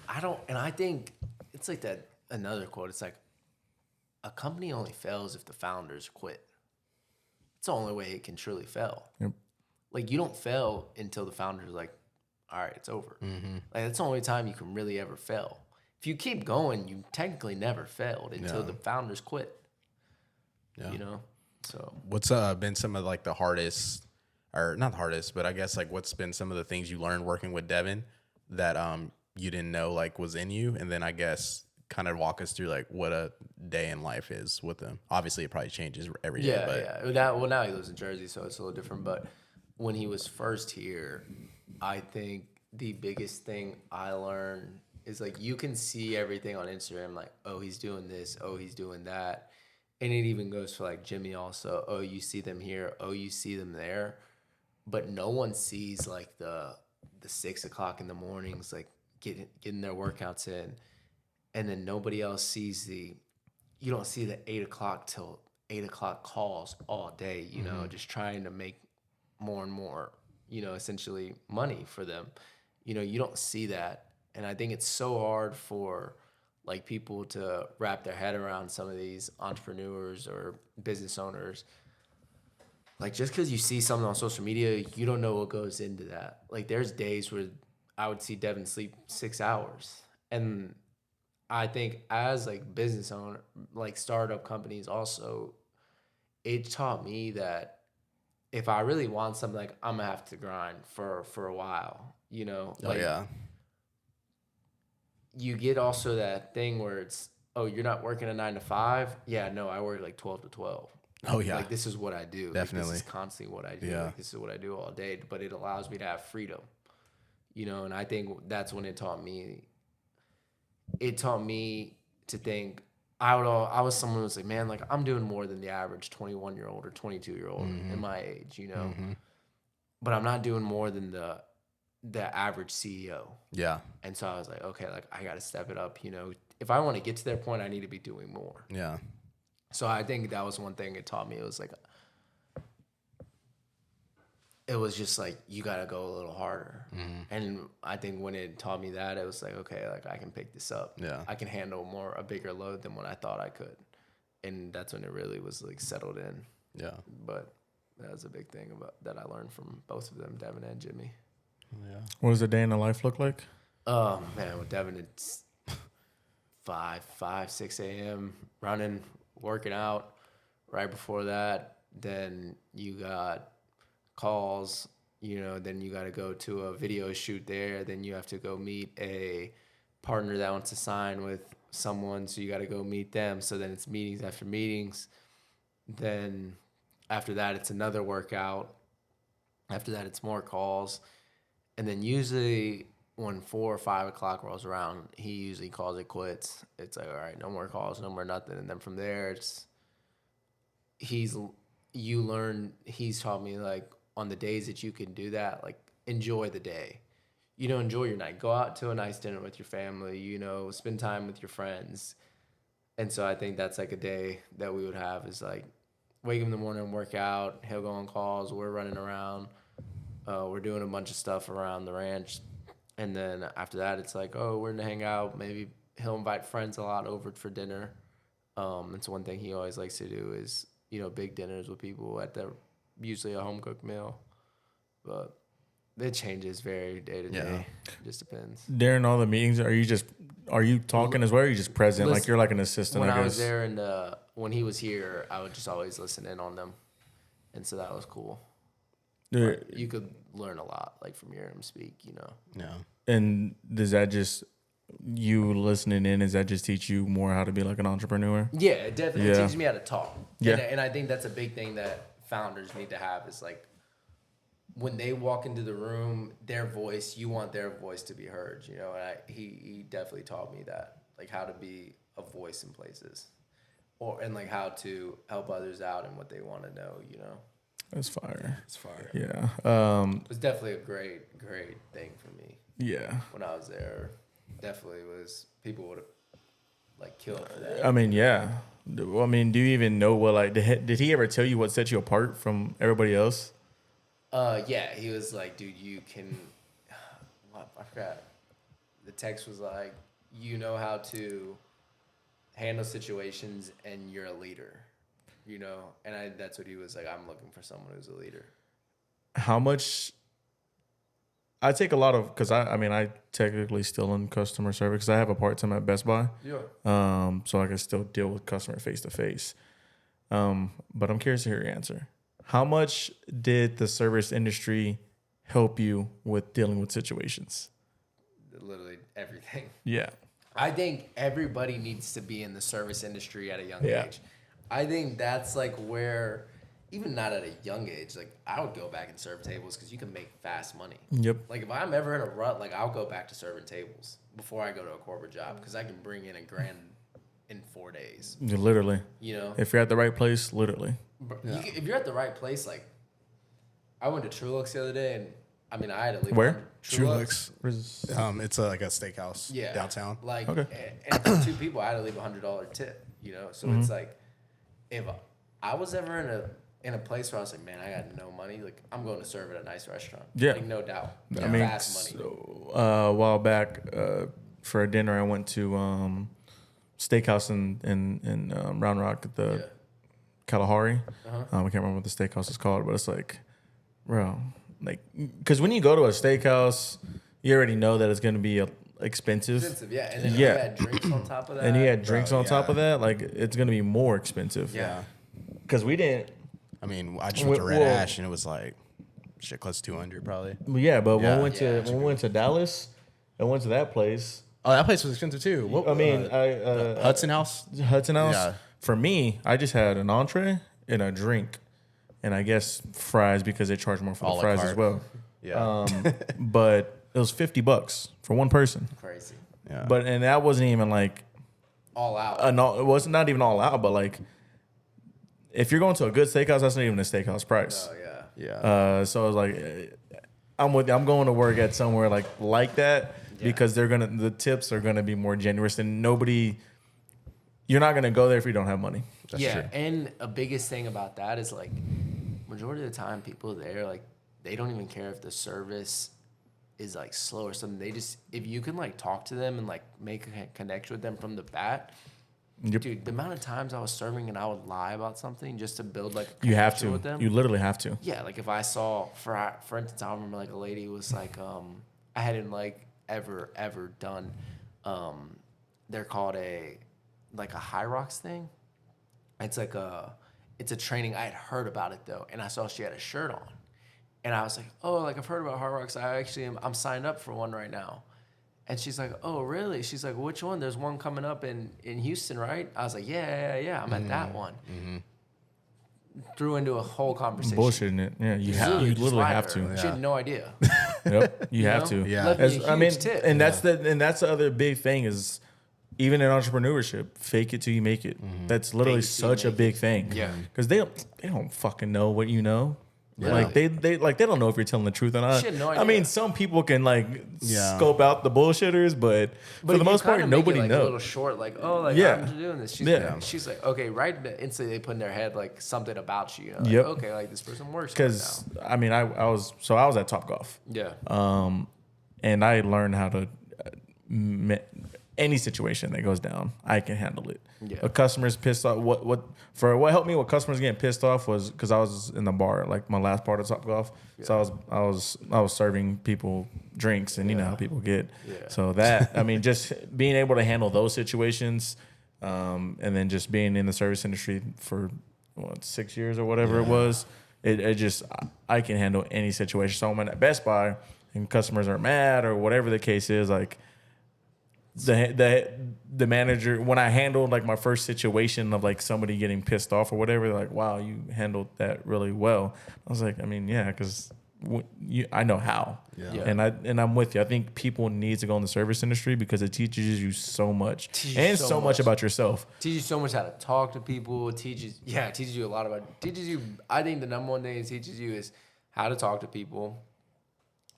C: I think it's like that another quote. It's like, a company only fails if the founders quit. It's the only way it can truly fail.
B: Yep.
C: Like you don't fail until the founders are like, all right, it's over. Like that's the only time you can really ever fail. If you keep going, you technically never failed until the founders quit.
A: Yeah.
C: You know? So
A: What's been some of like the hardest, or not the hardest, but I guess like what's been some of the things you learned working with Devin that you didn't know like was in you, and then I guess kind of walk us through like what a day in life is with him. Obviously, it probably changes every day. But
C: Now he lives in Jersey, so it's a little different. But when he was first here, I think the biggest thing I learned is like you can see everything on Instagram, like, oh, he's doing this, oh, he's doing that. And it even goes for like Jimmy also, oh, you see them here, oh, you see them there. But no one sees like the 6 o'clock in the mornings, like getting their workouts in. And then nobody else sees you don't see the 8 o'clock till 8 o'clock calls all day, you know, just trying to make more and more, you know, essentially money for them. You know, you don't see that. And I think it's so hard for like people to wrap their head around some of these entrepreneurs or business owners. Like just because you see something on social media, you don't know what goes into that. Like there's days where I would see Devin sleep 6 hours. And I think as like business owner, like startup companies also, it taught me that if I really want something, like I'm gonna have to grind for a while, you know? Like, you get also that thing where it's, oh, you're not working a 9 to 5? Yeah, no, I work like 12 to 12.
A: Oh yeah.
C: Like this is what I do.
A: Definitely.
C: Like, this is constantly what I do.
A: Yeah.
C: Like, this is what I do all day, but it allows me to have freedom, you know? And I think that's when it taught me to think I was someone who was like, man, like I'm doing more than the average 21-year-old or 22-year-old in my age, you know, but I'm not doing more than the average CEO.
A: Yeah.
C: And so I was like, okay, like I got to step it up, you know, if I want to get to that point, I need to be doing more.
A: Yeah.
C: So I think that was one thing it taught me. It was like, it was just like, you got to go a little harder. And I think when it taught me that, it was like, okay, like I can pick this up.
A: Yeah.
C: I can handle a bigger load than what I thought I could. And that's when it really was like settled in.
A: Yeah.
C: But that was a big thing that I learned from both of them, Devin and Jimmy.
A: Yeah.
B: What does a day in the life look like?
C: Man, with Devin, it's 6 a.m. running, working out. Right before that, then you got calls, then you got to go to a video shoot there. Then you have to go meet a partner that wants to sign with someone, so you got to go meet them. So then it's meetings after meetings. Then after that, it's another workout. After that, it's more calls. And then usually when 4 or 5 o'clock rolls around, he usually calls it quits. It's like, all right, no more calls, no more nothing. And then from there, he's taught me, like, on the days that you can do that, like, enjoy the day. Enjoy your night. Go out to a nice dinner with your family, spend time with your friends. And so I think that's like a day that we would have is like wake up in the morning, work out, he'll go on calls, we're running around, we're doing a bunch of stuff around the ranch. And then after that, it's like, oh, we're gonna hang out. Maybe he'll invite friends a lot over for dinner. It's one thing he always likes to do is, big dinners with people at usually a home cooked meal. But it changes very day to day. It just depends.
B: During all the meetings, are you talking as well, or are you just present? Like you're like an assistant,
C: When
B: I guess.
C: I was there and when he was here, I would just always listen in on them. And so that was cool. You could learn a lot, like, from hearing him speak,
A: Yeah.
B: And does that just, you listening in, does that just teach you more how to be like an entrepreneur?
C: Yeah, it definitely teaches me how to talk.
B: Yeah.
C: And I think that's a big thing that founders need to have is, like, when they walk into the room, you want their voice to be heard, and he definitely taught me that, like, how to be a voice in places and like how to help others out and what they want to know,
B: That's fire.
A: It's fire.
B: Yeah.
C: It was definitely a great thing for me.
B: Yeah.
C: When I was there, definitely was, people would have, like, killed for that.
B: I mean, yeah. I mean, do you even know what, like, did he ever tell you what set you apart from everybody else?
C: Yeah, he was like, dude, you can, I forgot. The text was like, you know how to handle situations and you're a leader, and that's what he was like. I'm looking for someone who's a leader.
B: How much, I take a lot of, because I technically still in customer service because I have a part-time at Best Buy.
C: Yeah.
B: So I can still deal with customer face-to-face. But I'm curious to hear your answer. How much did the service industry help you with dealing with situations?
C: Literally everything.
B: Yeah.
C: I think everybody needs to be in the service industry at a young age. I think that's like where, even not at a young age, like, I would go back and serve tables because you can make fast money.
B: Yep.
C: Like, if I'm ever in a rut, like, I'll go back to serving tables before I go to a corporate job because I can bring in $1,000 in 4 days.
B: Literally. If you're at the right place, literally.
C: If you're at the right place, like, I went to Trulux the other day, and I had to leave.
B: Where?
A: Trulux. It's like a steakhouse downtown.
C: Like,
B: Okay.
C: and for 2 people, I had to leave $100 tip. So it's like, if I was ever in a place where I was like, man, I got no money, like, I'm going to serve at a nice restaurant.
B: Yeah.
C: Like, no doubt.
B: I mean,
C: fast money.
B: so, a while back, for a dinner, I went to steakhouse in Round Rock at the Kalahari. I can't remember what the steakhouse is called, but it's like, bro, like, because when you go to a steakhouse, you already know that it's going to be expensive.
C: Yeah. And then you had drinks on top of that.
B: And he had drinks on top of that. Like, it's going to be more expensive.
A: Yeah.
B: Because we didn't.
A: I mean, I just went to Red Ash and it was like, shit, close to 200 probably.
B: Yeah, but when we went to Dallas, I went to that place.
A: Oh, that place was expensive too. What, Hudson House?
B: Hudson House.
A: Yeah.
B: For me, I just had an entree and a drink, and I guess fries because they charge more for the fries as well.
A: Yeah.
B: But it was $50 for one person.
C: Crazy.
A: Yeah.
B: And that wasn't even like
C: All out.
B: it was not even all out, but like if you're going to a good steakhouse, that's not even a steakhouse price.
C: Oh, yeah.
A: Yeah.
B: So I was like, I'm going to work at somewhere like that because the tips are gonna be more generous, and you're not gonna go there if you don't have money.
A: That's true.
C: And a biggest thing about that is, like, majority of the time people there, like, they don't even care if the service is, like, slow or something. They just, if you can, like, talk to them and, like, make a connection with them from the bat, Dude, the amount of times I was serving and I would lie about something just to build like a
B: You have
C: connection
B: to.
C: with them.
B: You literally have to.
C: Yeah, like if I saw, for instance, I remember like a lady was like, I hadn't like ever done, they're called a High Rocks thing. It's like it's a training. I had heard about it though, and I saw she had a shirt on, and I was like, oh, like I've heard about High Rocks. I'm signed up for one right now. And she's like, oh, really? She's like, which one? There's one coming up in Houston, right? I was like, yeah. I'm at that one. Threw into a whole conversation.
B: Bullshitting it. Yeah, you literally have to.
C: She had no idea.
B: Yep, you have to.
A: Yeah.
C: Left me a huge tip.
B: and that's the other big thing is, even in entrepreneurship, fake it till you make it. That's literally
C: Fake it till you
B: such a
C: make
B: big thing.
C: Yeah.
B: because they don't fucking know what you know.
C: Yeah.
B: Like they don't know if you're telling the truth or not.
C: She had no
B: I
C: idea.
B: mean, some people can scope out the bullshitters, but for
C: if
B: the
C: you
B: most part,
C: kinda make
B: nobody
C: it, like,
B: knows.
C: a little short, like, oh, like,
B: Yeah.
C: I'm doing this. She's like, okay, right. Instantly, they put in their head like something about you. Like,
B: Yep.
C: okay, like this person works.
B: Because
C: right
B: I mean, I was at Topgolf.
C: now. Yeah.
B: And I learned how to any situation that goes down, I can handle it.
C: Yeah.
B: A customer's pissed off. What helped me with customers getting pissed off was because I was in the bar, like my last part of Topgolf. Yeah. So I was serving people drinks, and you know how people get.
C: Yeah.
B: So that I mean, just being able to handle those situations, and then just being in the service industry for 6 years or whatever it was, it just I can handle any situation. So I'm at Best Buy and customers are mad or whatever the case is, like. The manager, when I handled like my first situation of like somebody getting pissed off or whatever, they're like, wow, you handled that really well. I was like, I mean, yeah, because I know how.
C: Yeah.
B: And I'm with you. I think people need to go in the service industry because it teaches you so much and so much about yourself.
C: Teaches you so much how to talk to people. It teaches you a lot about. I think the number one thing it teaches you is how to talk to people,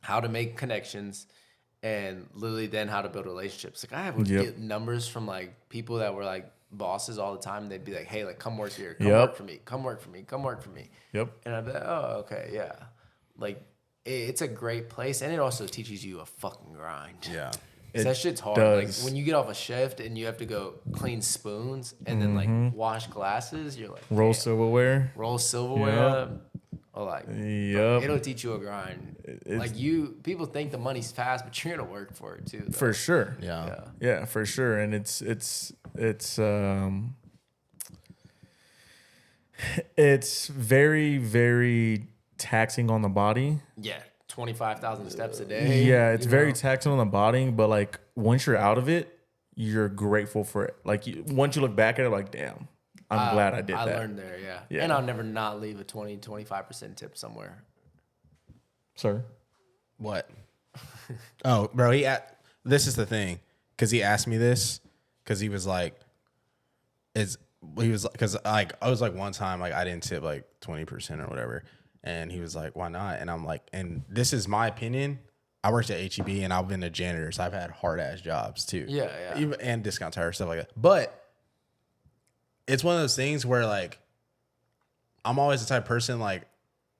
C: how to make connections. And literally then how to build relationships. Like I would get numbers from like people that were like bosses all the time. They'd be like, hey, like come work here. Come work for me. Come work for me. Come work for me.
B: Yep.
C: And I'd be like, oh, okay, yeah. Like it's a great place. And it also teaches you a fucking grind.
A: Yeah.
C: That shit's hard.
B: does.
C: Like when you get off a shift and you have to go clean spoons and then like wash glasses, you're like
B: Roll
C: damn.
B: silverware.
C: Roll silverware. Or like
B: Yep.
C: it'll teach you a grind. Like people think the money's fast, but you're gonna work for it too. Though.
B: For sure.
A: Yeah.
B: For sure. And it's very, very taxing on the body.
C: Yeah, 25,000 steps a day.
B: Yeah, it's very taxing on the body, but like once you're out of it, you're grateful for it. Like once you look back at it, like damn, I'm glad I did that.
C: I learned there, yeah. And I'll never not leave a 25% tip somewhere.
B: Sir,
A: What? Oh, bro, this is the thing, because he asked me this, because he was like, because like I was like one time like I didn't tip like 20% or whatever, and he was like, why not? And I'm like, and this is my opinion. I worked at HEB and I've been a janitor, so I've had hard ass jobs too.
C: Yeah.
A: And discount tire stuff like that. But it's one of those things where like I'm always the type of person like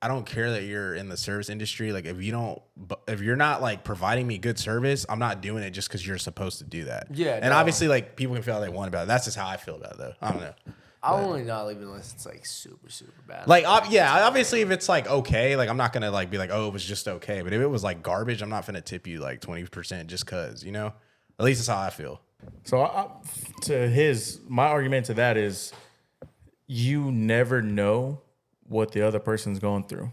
A: I don't care that you're in the service industry. Like if you're not like providing me good service, I'm not doing it just because you're supposed to do that.
C: Yeah.
A: And obviously like people can feel how they want about it. That's just how I feel about it though. I don't know.
C: I'll only not leave it unless it's like super, super bad.
A: Like, obviously if it's like okay, like I'm not gonna like be like, oh, it was just okay. But if it was like garbage, I'm not gonna tip you like 20% just cause, you know? At least that's how I feel.
B: so my argument to that is you never know what the other person's going through.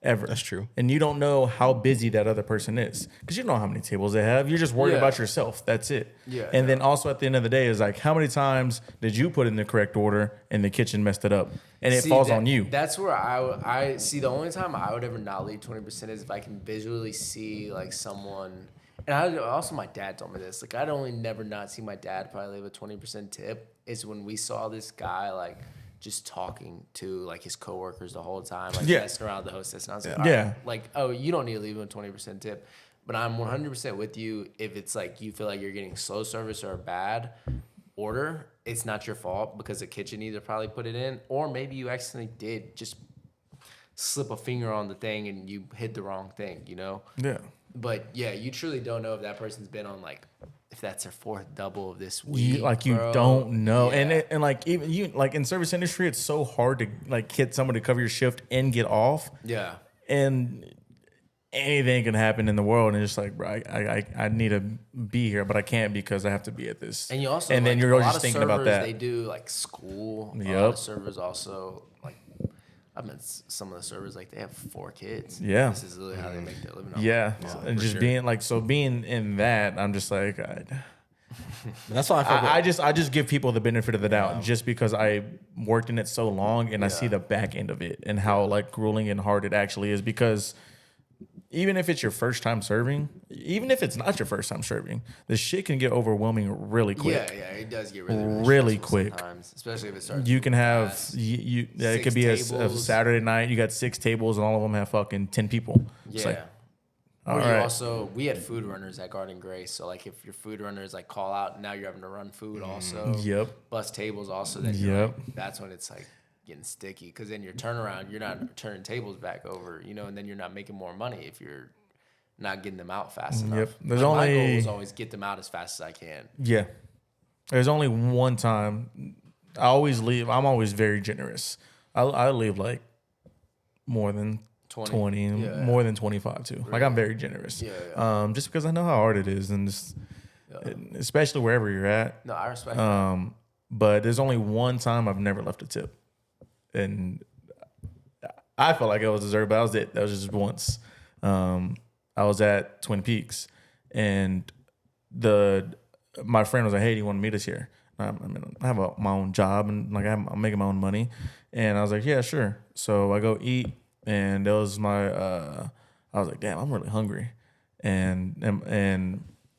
B: Ever.
A: That's true.
B: And you don't know how busy that other person is because you don't know how many tables they have. You're just worried about yourself. That's it.
C: Yeah.
B: And then also at the end of the day is like, how many times did you put in the correct order and the kitchen messed it up? And it falls on you.
C: That's where I see the only time I would ever not leave 20% is if I can visually see like someone. And also my dad told me this. Like I'd only never not see my dad probably leave a 20% tip is when we saw this guy like just talking to like his coworkers the whole time, like messing around the hostess. And I was like, all right, like, oh, you don't need to leave him a 20% tip. But I'm 100% with you. If it's like you feel like you're getting slow service or a bad order, it's not your fault because the kitchen either probably put it in or maybe you accidentally did just slip a finger on the thing and you hit the wrong thing, you know?
B: Yeah.
C: But yeah, you truly don't know if that person's been on like if that's their 4th double of this week.
B: You don't know.
C: Yeah.
B: And like even you like in service industry, it's so hard to like get someone to cover your shift and get off.
C: Yeah.
B: And anything can happen in the world, and it's just like, bro, I need to be here, but I can't because I have to be at this.
C: And you also,
B: and then
C: like,
B: you're
C: a
B: always
C: lot
B: just
C: of
B: thinking about
C: servers,
B: that.
C: They do like school.
B: Yep.
C: A lot of servers also, like, I've met some of the servers, like, they have 4 kids.
B: Yeah.
C: This is literally how they make their living.
B: Yeah. And just being like, so being in that, I'm just like,
A: That's why
B: I just give people the benefit of the doubt just because I worked in it so long and I see the back end of it and how like grueling and hard it actually is, because even if it's your first time serving, even if it's not your first time serving, the shit can get overwhelming really quick.
C: Yeah, it does get
B: really quick.
C: sometimes, especially if it starts.
B: You can have
C: fast.
B: it could be a Saturday night. You got 6 tables and all of them have fucking 10 people.
C: Yeah.
B: It's like,
C: Or
B: all
C: you
B: right.
C: also, we had food runners at Garden Grace. So, like, if your food runners, like, call out, now you're having to run food also.
B: Yep.
C: Bus tables also. Then that's when it's, like, getting sticky. Because then your turnaround, you're not turning tables back over, you know, and then you're not making more money if you're not getting them out fast enough.
B: Yep.
C: My goal is always get them out as fast as I can.
B: Yeah. There's only one time I always leave. I'm always very generous. I leave like more than 20 more than 25 too. Really? Like I'm very generous. Yeah. Just because I know how hard it is, and just, especially wherever you're at.
C: No, I respect that.
B: But there's only one time I've never left a tip, and I felt like it was deserved, but that was just once. I was at Twin Peaks, and my friend was like, "Hey, do you want to meet us here?" I have my own job, and like I'm making my own money, and I was like, "Yeah, sure." So I go eat. And that was I was like, damn, I'm really hungry. And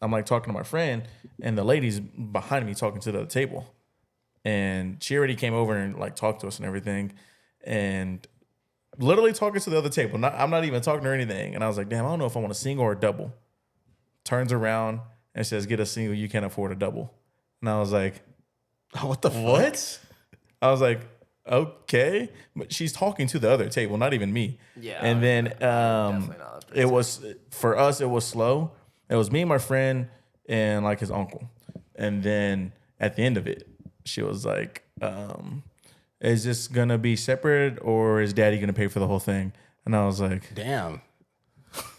B: I'm like talking to my friend, and the lady's behind me talking to the other table. And she already came over and like talked to us and everything. And literally talking to the other table. I'm not even talking to her or anything. And I was like, damn, I don't know if I want a single or a double. Turns around and says, get a single, you can't afford a double. And I was like,
A: what the
B: what?
A: Fuck?
B: I was like, okay, but she's talking to the other table, not even me.
C: Yeah.
B: And then it was for us. It was slow. It was me, my friend, and like his uncle. And then at the end of it, she was like, "Is this gonna be separate, or is Daddy gonna pay for the whole thing?" And I was like,
A: "Damn,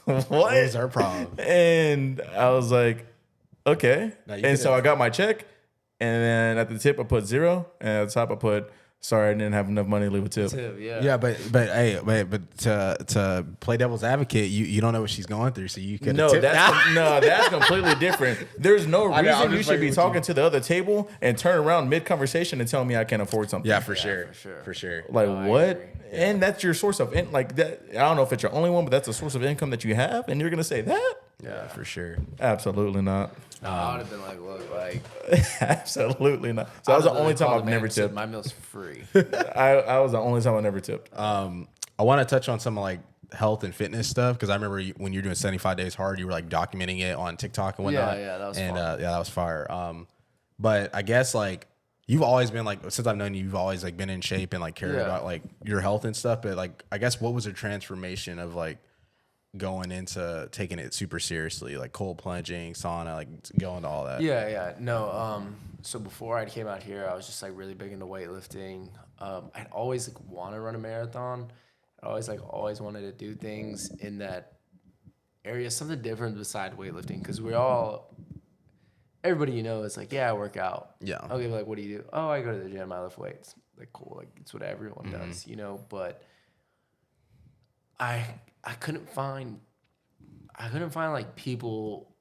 B: what
A: is our problem?"
B: And I was like, "Okay." And so I got my check, and then at the tip I put 0, and at the top I put, sorry, I didn't have enough money to leave a tip.
A: Yeah, but to play devil's advocate, you don't know what she's going through, so you could
B: that's completely different. There's no reason you should be talking to the other table and turn around mid conversation and tell me I can't afford something.
A: Yeah, for sure.
B: Like what? Yeah. And that's your source of like that. I don't know if it's your only one, but that's a source of income that you have, and you're gonna say that?
A: Yeah, for sure.
B: Absolutely not.
C: I would have been like, look, like
B: absolutely not. So that was the only time I've never tipped.
C: My meal's free.
B: I was the only time I never tipped.
A: I want to touch on some like health and fitness stuff, because I remember when you were doing 75 Days Hard, you were like documenting it on TikTok and whatnot.
C: Yeah, that was
A: fun.
C: that
A: was fire. But I guess like you've always been like, since I've known you, you've always like been in shape and like cared about like your health and stuff. But like, I guess what was the transformation of like going into taking it super seriously, like cold plunging, sauna, like going to all that?
C: No, so before I came out here, I was just like really big into weightlifting. I'd always like want to run a marathon. I always wanted to do things in that area, something different beside weightlifting, because everybody is like, yeah, I work out.
A: Yeah.
C: Okay, but like, what do you do? Oh, I go to the gym, I lift weights. Like, cool, like it's what everyone does, but I couldn't find like people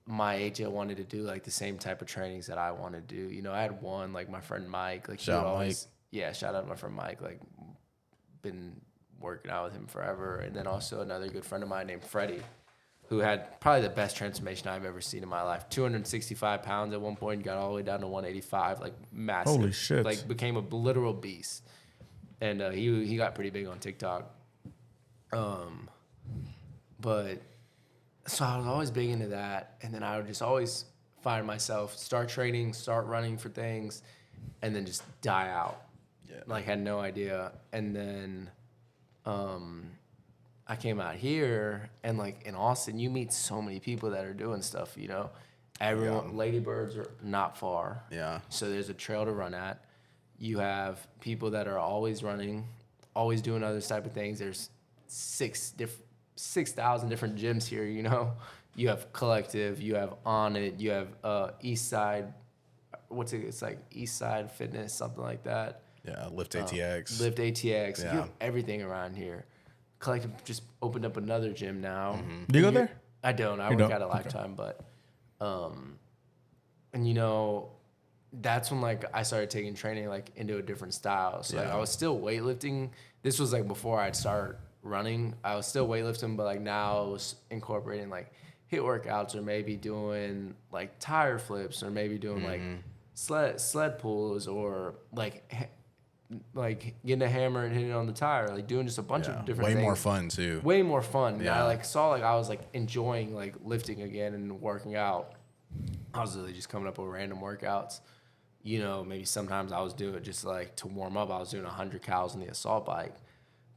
C: my age that wanted to do like the same type of trainings that I want to do. I had one, like my friend Mike, like shout out to my friend Mike, like been working out with him forever. And then also another good friend of mine named Freddie, who had probably the best transformation I've ever seen in my life. 265 pounds at one point, got all the way down to 185, like massive.
B: Holy shit.
C: Like became a literal beast. And he got pretty big on TikTok. But so I was always big into that, and then I would just always find myself start training, start running for things, and then just die out. Yeah. Like had no idea. And then I came out here, and like in Austin, you meet so many people that are doing stuff, Everyone, ladybirds are not far.
A: Yeah.
C: So there's a trail to run at. You have people that are always running, always doing other type of things. There's 6,000 different gyms here, you know. You have Collective, you have On It, you have East Side, it's like East Side Fitness, something like that.
A: Yeah, Lift ATX.
C: Lift ATX.
A: Yeah.
C: You have everything around here. Collective just opened up another gym now.
B: Do you go there?
C: I don't. I work out at Lifetime, but and you know, that's when like I started taking training like into a different style. So like I was still weightlifting. This was like before I'd start running. I was still weightlifting, but like now I was incorporating like hit workouts or maybe doing like tire flips or maybe doing like sled pulls or like getting a hammer and hitting it on the tire, like doing just a bunch of different things.
A: Way more fun too.
C: Way more fun. And
A: Yeah.
C: I like saw like I was like enjoying like lifting again and working out. I was really just coming up with random workouts. You know, maybe sometimes I was doing it just like to warm up. I was doing 100 cals on the assault bike.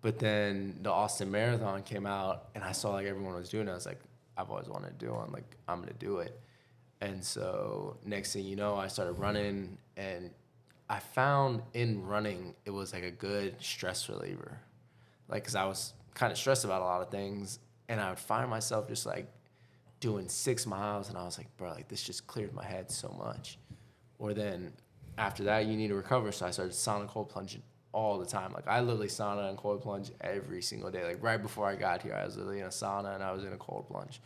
C: But then the Austin Marathon came out and I saw like everyone was doing it. I was like, I've always wanted to do one. Like, I'm going to do it. And so next thing you know, I started running and I found in running, it was like a good stress reliever. Like, cause I was kind of stressed about a lot of things and I would find myself just like doing 6 miles and I was like, bro, like this just cleared my head so much. Or then after that, you need to recover. So I started sauna cold plunging all the time. Like I literally sauna and cold plunge every single day. Like right before I got here, I was literally in a sauna and I was in a cold plunge.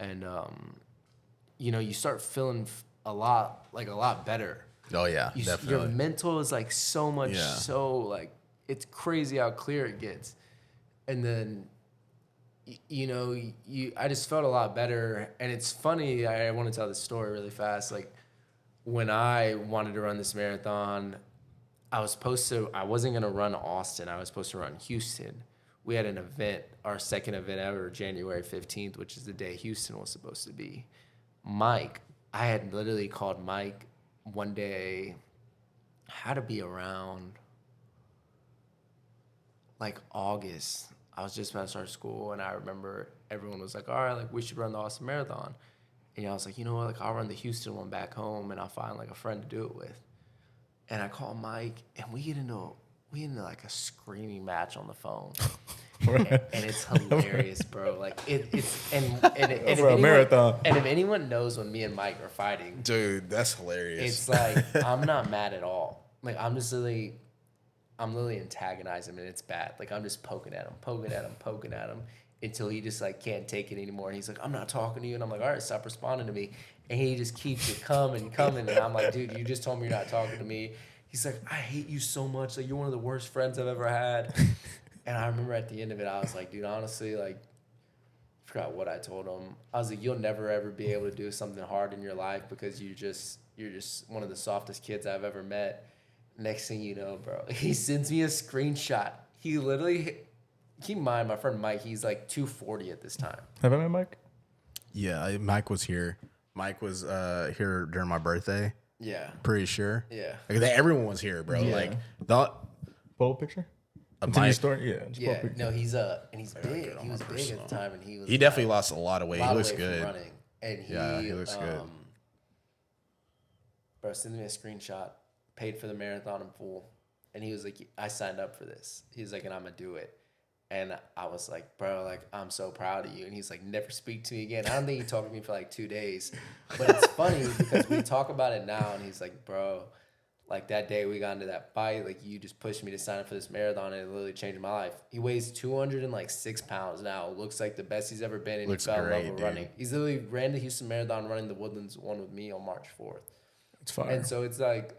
C: And, you know, you start feeling a lot better.
A: Oh yeah, definitely.
C: Your mental is like so much, so like, it's crazy how clear it gets. And then, you know, I just felt a lot better. And it's funny, I want to tell this story really fast. Like when I wanted to run this marathon, I wasn't going to run Austin. I was supposed to run Houston. We had an event, our second event ever, January 15th, which is the day Houston was supposed to be. Mike, I had literally called Mike one day, had to be around like August. I was just about to start school, and I remember everyone was like, all right, like we should run the Austin Marathon. And I was like, you know what, like I'll run the Houston one back home, and I'll find like a friend to do it with. And I call Mike, and we get into like a screaming match on the phone. and it's hilarious, bro. Like it's and if
B: for a marathon.
C: And if anyone knows when me and Mike are fighting,
A: Dude, that's hilarious.
C: it's like I'm not mad at all. Like I'm literally antagonizing him, and it's bad. Like I'm just poking at him until he just like can't take it anymore. And he's like, I'm not talking to you. And I'm like, all right, stop responding to me. And he just keeps it coming. And I'm like, dude, you just told me you're not talking to me. He's like, I hate you so much. Like, you're one of the worst friends I've ever had. And I remember at the end of it, I was like, dude, honestly, like, I forgot what I told him. I was like, you'll never, ever be able to do something hard in your life because you're just one of the softest kids I've ever met. Next thing you know, bro, he sends me a screenshot. He literally, keep in mind, my friend Mike, he's like 240 at this time.
B: Have I met Mike?
A: Yeah, Mike was here. Mike was here during my birthday.
C: Yeah.
A: Pretty sure.
C: Yeah.
A: Like, everyone was here, bro.
B: Yeah.
A: Like the
B: Pull a picture?
A: Mike,
B: Your story? Yeah. Just pull a
C: Yeah,
B: picture.
C: no, he's big. He was big at the time, and
A: he definitely lost a lot of weight.
C: a lot
A: He
C: of
A: looks
C: weight from
A: good.
C: running, and
A: He looks good.
C: Bro, sent me a screenshot. Paid for the marathon in full, and he was like, "I signed up for this." He's like, "And I'm gonna do it." And I was like, "Bro, like I'm so proud of you." And he's like, "Never speak to me again." I don't think he talked to me for like 2 days, but it's funny because we talk about it now, and he's like, "Bro, like that day we got into that fight, like you just pushed me to sign up for this marathon, and it literally changed my life." He weighs 206 pounds now. Looks like the best he's ever been, and
A: Looks
C: he fell in love
A: great,
C: with
A: dude.
C: running. He's literally ran the Houston Marathon, running the Woodlands one with me on March 4th.
B: It's fire.
C: And so it's like,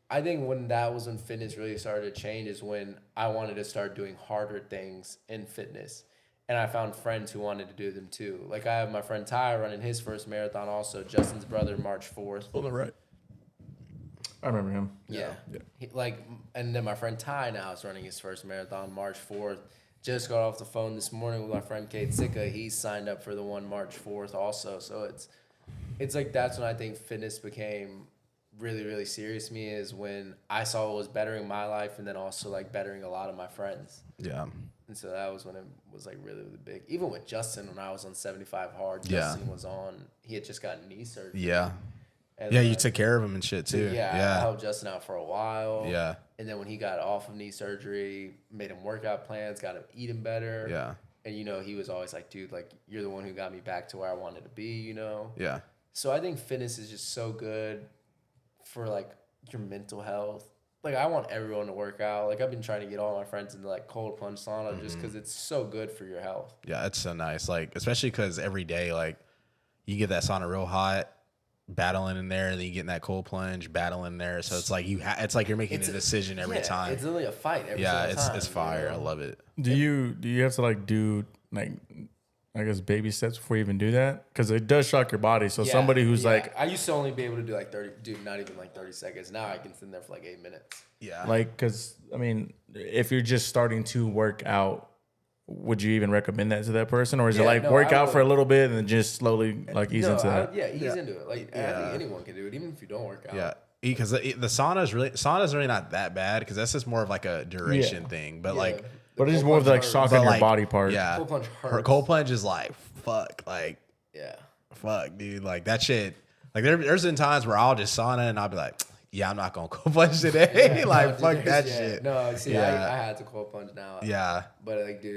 C: I think when fitness really started to change is when I wanted to start doing harder things in fitness. And I found friends who wanted to do them too. Like I have my friend Ty running his first marathon also, Justin's brother, March 4th.
A: On the right.
B: I remember him.
C: Yeah. And then my friend Ty now is running his first marathon, March 4th. Just got off the phone this morning with my friend Kate Sicka. He's signed up for the one March 4th also. So it's like that's when I think fitness became really, really serious to me, is when I saw it was bettering my life and then also like bettering a lot of my friends.
A: Yeah.
C: And so that was when it was like really, really big. Even with Justin, when I was on 75 hard, Justin was on. He had just gotten knee surgery.
A: Yeah.
C: And
A: Yeah, you took care of him and shit too.
C: I helped Justin out for a while.
A: Yeah.
C: And then when he got off of knee surgery, made him workout plans, got him eating better.
A: Yeah.
C: And, you know, he was always like, dude, like, you're the one who got me back to where I wanted to be, you know?
A: Yeah.
C: So I think fitness is just so good for, like, your mental health. Like, I want everyone to work out. Like, I've been trying to get all my friends into, like, cold plunge sauna just because it's so good for your health.
A: Yeah, it's so nice. Like, especially because every day, like, you get that sauna real hot, battling in there, and then you get in that cold plunge, battling in there. So it's like it's like you're making a decision every time.
C: It's literally a fight every
A: time.
C: It's
A: fire.
C: You know?
A: I love it.
B: Do you have to like do like, I guess, baby steps before you even do that? Because it does shock your body. So somebody who's like,
C: I used to only be able to do like 30, not even like 30 seconds. Now I can sit there for like 8 minutes.
A: Yeah.
B: Like, because I mean, if you're just starting to work out, would you even recommend that to that person, or is it like work out for a little bit and then just slowly like ease into that?
C: Ease into it. Like I think anyone can do it, even if you don't work out.
A: Yeah, because the sauna's really not that bad because that's just more of like a duration thing. But like,
B: but it's more of like shocking your body part.
A: Yeah,
C: cold plunge hurts.
A: Cold plunge is like fuck, like fuck, dude, like that shit. Like there's been times where I'll just sauna and I'll be like, yeah, I'm not gonna cold plunge today. Like fuck that shit.
C: No, see, I had to cold plunge now.
A: Yeah,
C: but like, dude,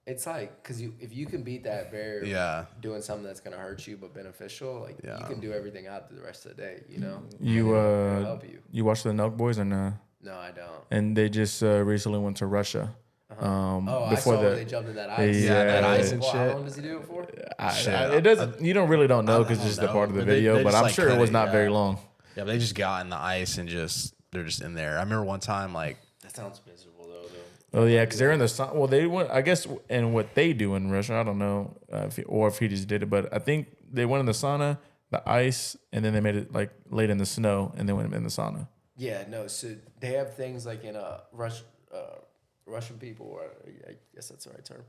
C: it's like, because if you can beat that barrier, doing something that's gonna hurt you but beneficial, like you can do everything out the rest of the day. You know, it'll help you.
B: You watch the Nelk Boys or no?
C: No, I don't.
B: And they just recently went to Russia.
C: I saw when they jumped in that ice.
A: That ice and shit.
C: How long does he do it for?
B: It doesn't. You don't know because it's just a part of the video. But I'm sure it was not very long.
A: Yeah, but they just got in the ice and they're just in there. I remember one time like
C: that sounds miserable though.
B: Oh yeah, because they're in the sun. Well, they went. I guess, and what they do in Russia, I don't know, if he just did it, but I think they went in the sauna, the ice, and then they made it like laid in the snow, and then went in the sauna.
C: Yeah, no. So they have things like in Russian people, or I guess that's the right term.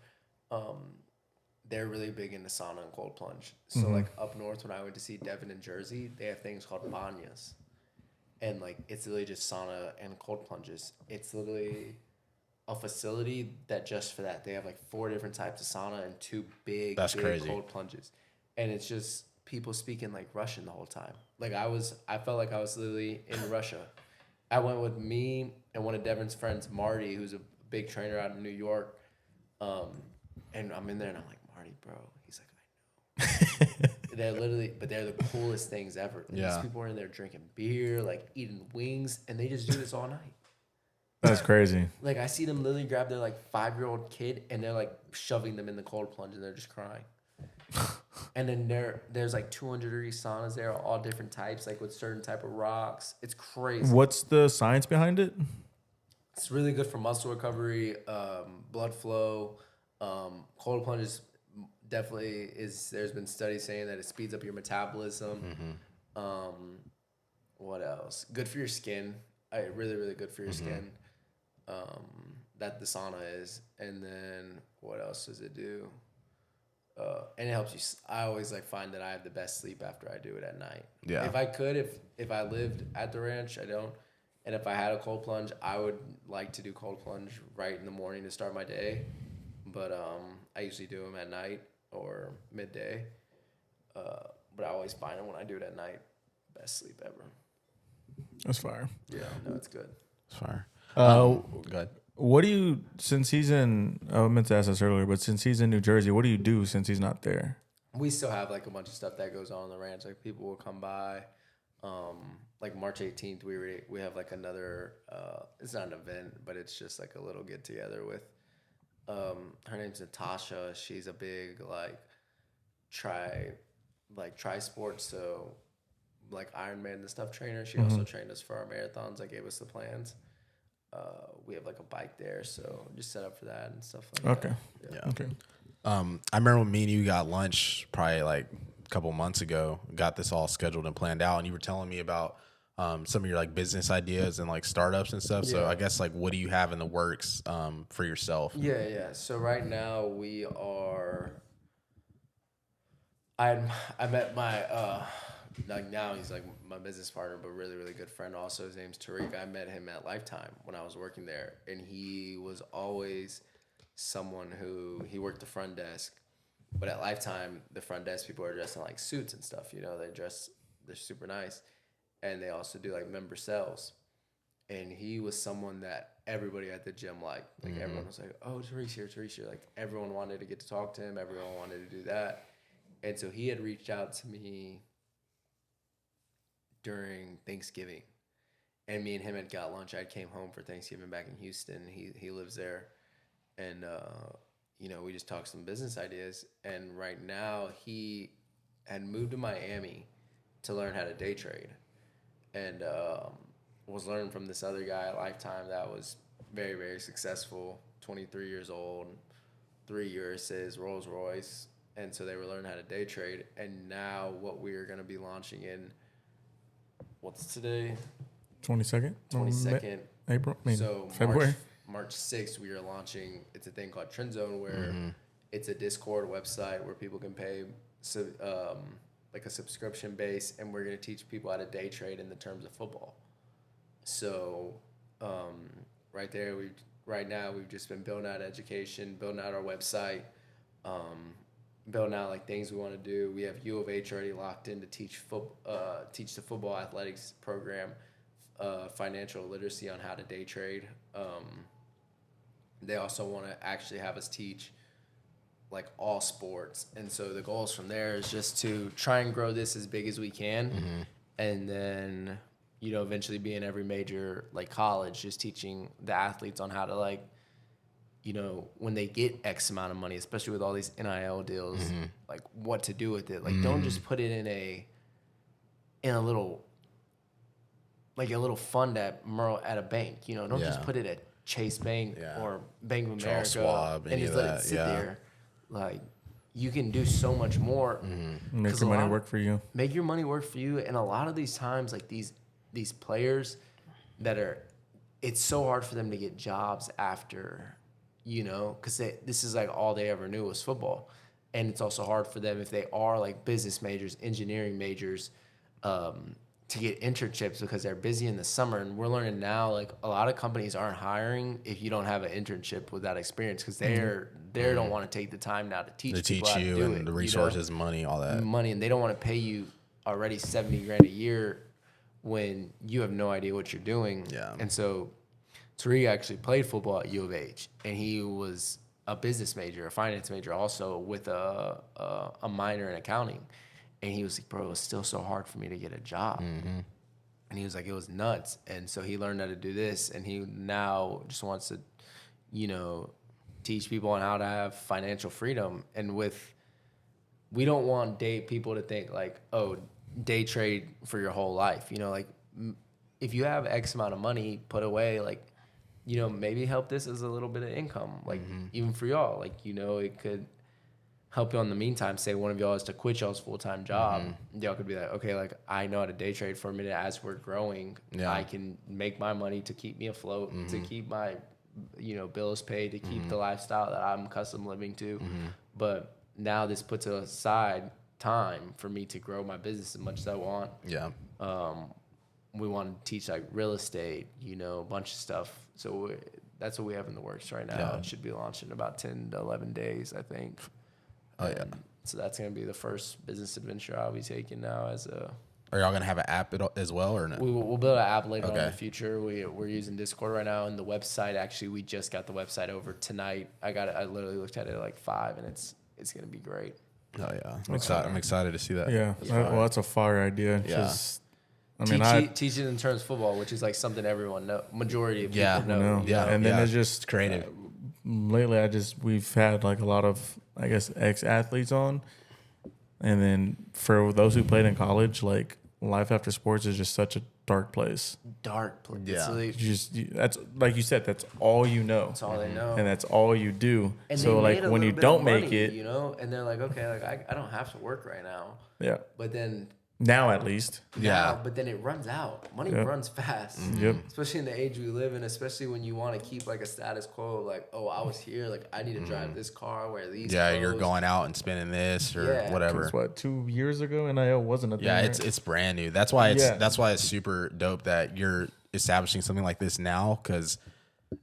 C: They're really big into sauna and cold plunge. So like up north, when I went to see Devon in Jersey, they have things called banyas, and like it's literally just sauna and cold plunges. It's literally a facility that just for that. They have like 4 different types of sauna and 2 big cold plunges. And it's just people speaking like Russian the whole time. Like I felt like I was literally in Russia. I went with me and one of Devon's friends, Marty, who's a big trainer out in New York. And I'm in there and I'm like, Marty, bro. He's like, I know. They're the coolest things ever. And these people are in there drinking beer, like eating wings, and they just do this all night.
B: That's crazy.
C: Like I see them literally grab their like 5-year-old kid and they're like shoving them in the cold plunge and they're just crying. And then there's like 200-degree saunas there, all different types, like with certain type of rocks. It's crazy.
B: What's the science behind it?
C: It's really good for muscle recovery, blood flow. Cold plunges definitely is. There's been studies saying that it speeds up your metabolism. What else? Good for your skin. Really, really good for your skin. That the sauna is. And then what else does it do? And it helps you. I always like find that I have the best sleep after I do it at night. Yeah. If I could, if I lived at the ranch, I don't. And if I had a cold plunge, I would like to do cold plunge right in the morning to start my day. But I usually do them at night or midday. But I always find it when I do it at night. Best sleep ever.
B: That's fire.
C: Yeah, no, it's good.
A: It's fire.
B: Go
A: ahead.
B: What do you, since he's in, I meant to ask this earlier, but since he's in New Jersey, what do you do since he's not there?
C: We still have like a bunch of stuff that goes on the ranch. Like people will come by. Like March 18th, we have like another, it's not an event, but it's just like a little get together with, her name's Natasha. She's a big tri sports. So like Ironman and stuff trainer. She also trained us for our marathons. Like gave us the plans. We have like a bike there, so just set up for that and stuff like that.
A: Yeah. Okay. I remember when me and you got lunch probably like a couple months ago, got this all scheduled and planned out, and you were telling me about some of your like business ideas and like startups and stuff. So I guess like what do you have in the works for yourself?
C: Yeah. So right now we are. I met my like now he's like my business partner, but really, really good friend. Also, his name's Tariq. I met him at Lifetime when I was working there, and he was always someone who he worked the front desk. But at Lifetime, the front desk people are dressed in like suits and stuff. You know, they're super nice, and they also do like member sales. And he was someone that everybody at the gym liked. Like everyone was like, "Oh, Tariq's here, Tariq's here." Like everyone wanted to get to talk to him. Everyone wanted to do that. And so he had reached out to me during Thanksgiving, and me and him had got lunch. I came home for Thanksgiving back in Houston. He lives there, and you know, we just talked some business ideas. And right now he had moved to Miami to learn how to day trade, and was learning from this other guy at Lifetime that was very, very successful, 23 years old, 3 Urises, Rolls Royce. And so they were learning how to day trade. And now what we are going to be launching in, what's today?
B: 22nd?
C: 22nd.
B: April? I mean,
C: So
B: February?
C: March 6th, we are launching, it's a thing called Trend Zone where it's a Discord website where people can pay like a subscription base. And we're going to teach people how to day trade in the terms of football. So right now we've just been building out education, building out our website, building out like things we want to do. We have U of H already locked in to teach the football athletics program, financial literacy on how to day trade. They also want to actually have us teach like all sports, and so the goals from there is just to try and grow this as big as we can, and then, you know, eventually be in every major like college, just teaching the athletes on how to, like, you know, when they get X amount of money, especially with all these NIL deals, like what to do with it. Like, don't just put it in a little fund at a bank. You know, don't just put it at Chase Bank or Bank of America
A: Charles Schwab,
C: and just let it sit there. Like, you can do so much more.
B: Make your money work for you.
C: Make your money work for you. And a lot of these times, like these players that it's so hard for them to get jobs after, you know, because this is like all they ever knew was football. And it's also hard for them if they are like business majors, engineering majors, to get internships because they're busy in the summer. And we're learning now, like, a lot of companies aren't hiring if you don't have an internship with that experience, because they don't want to take the time now to teach people how to do
A: and
C: it,
A: the resources, you know? Money, all that.
C: Money, and they don't want to pay you already $70,000 a year when you have no idea what you're doing. Yeah. And so Tariq actually played football at U of H, and he was a business major, a finance major also, with a minor in accounting. And he was like, bro, it was still so hard for me to get a job. And he was like, it was nuts. And so he learned how to do this, and he now just wants to, you know, teach people on how to have financial freedom. And we don't want people to think like, oh, day trade for your whole life. You know, like, if you have X amount of money put away, like, you know, maybe help this as a little bit of income, like, even for y'all. Like, you know, it could help you in the meantime. Say one of y'all is to quit y'all's full-time job. Y'all could be like, okay, like, I know how to day trade for a minute as we're growing. I can make my money to keep me afloat, to keep my, you know, bills paid, to keep the lifestyle that I'm custom living to. But now this puts aside time for me to grow my business as much as I want. We want to teach like real estate, you know, a bunch of stuff. So that's what we have in the works right now. It should be launched in about 10 to 11 days, I think. So that's going to be the first business adventure I'll be taking now as a...
A: Are y'all going to have an app as well, or no?
C: We'll build an app later on in the future. We're using Discord right now, and the website, actually, we just got the website over tonight. I literally looked at it at like 5, and it's going to be great.
A: Oh, yeah. I'm excited to see that.
B: Yeah. Well, that's a fire idea. Just,
C: I mean, teach it in terms of football, which is like something everyone know. Majority of people know.
B: And then it's just
A: creative.
B: Lately, we've had like a lot of, I guess, ex-athletes on. And then for those who played in college, like, life after sports is just such a dark place.
C: Yeah.
B: Like, that's like you said, that's all you know.
C: That's all they know.
B: And that's all you do.
C: And
B: so like when you don't make it,
C: you know, and they're like, okay, like I don't have to work right now.
B: Yeah.
C: But then
B: Now at least.
C: Now, but then it runs out. Money runs fast.
B: Yep.
C: Especially in the age we live in, especially when you want to keep like a status quo, like, oh, I was here, like I need to drive this car, wear these clothes.
A: You're going out and spending this or whatever.
B: That's what, 2 years ago NIL wasn't a thing.
A: Yeah,
B: right?
A: it's brand new. That's why it's super dope that you're establishing something like this now, because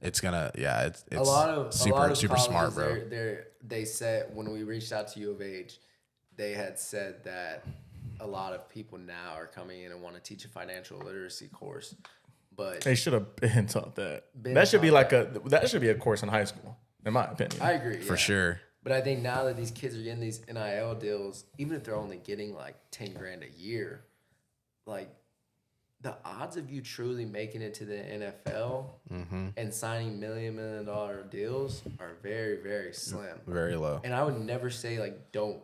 A: it's gonna it's
C: a lot of
A: super smart, bro.
C: They said when we reached out to U of H, they had said that a lot of people now are coming in and want to teach a financial literacy course, but
B: they should have been taught that. That should be that should be a course in high school, in my opinion.
C: I agree
A: For sure.
C: But I think now that these kids are getting these NIL deals, even if they're only getting like 10 grand a year, like the odds of you truly making it to the NFL and signing $1 million deals are very, very slim.
A: Very low.
C: And I would never say like don't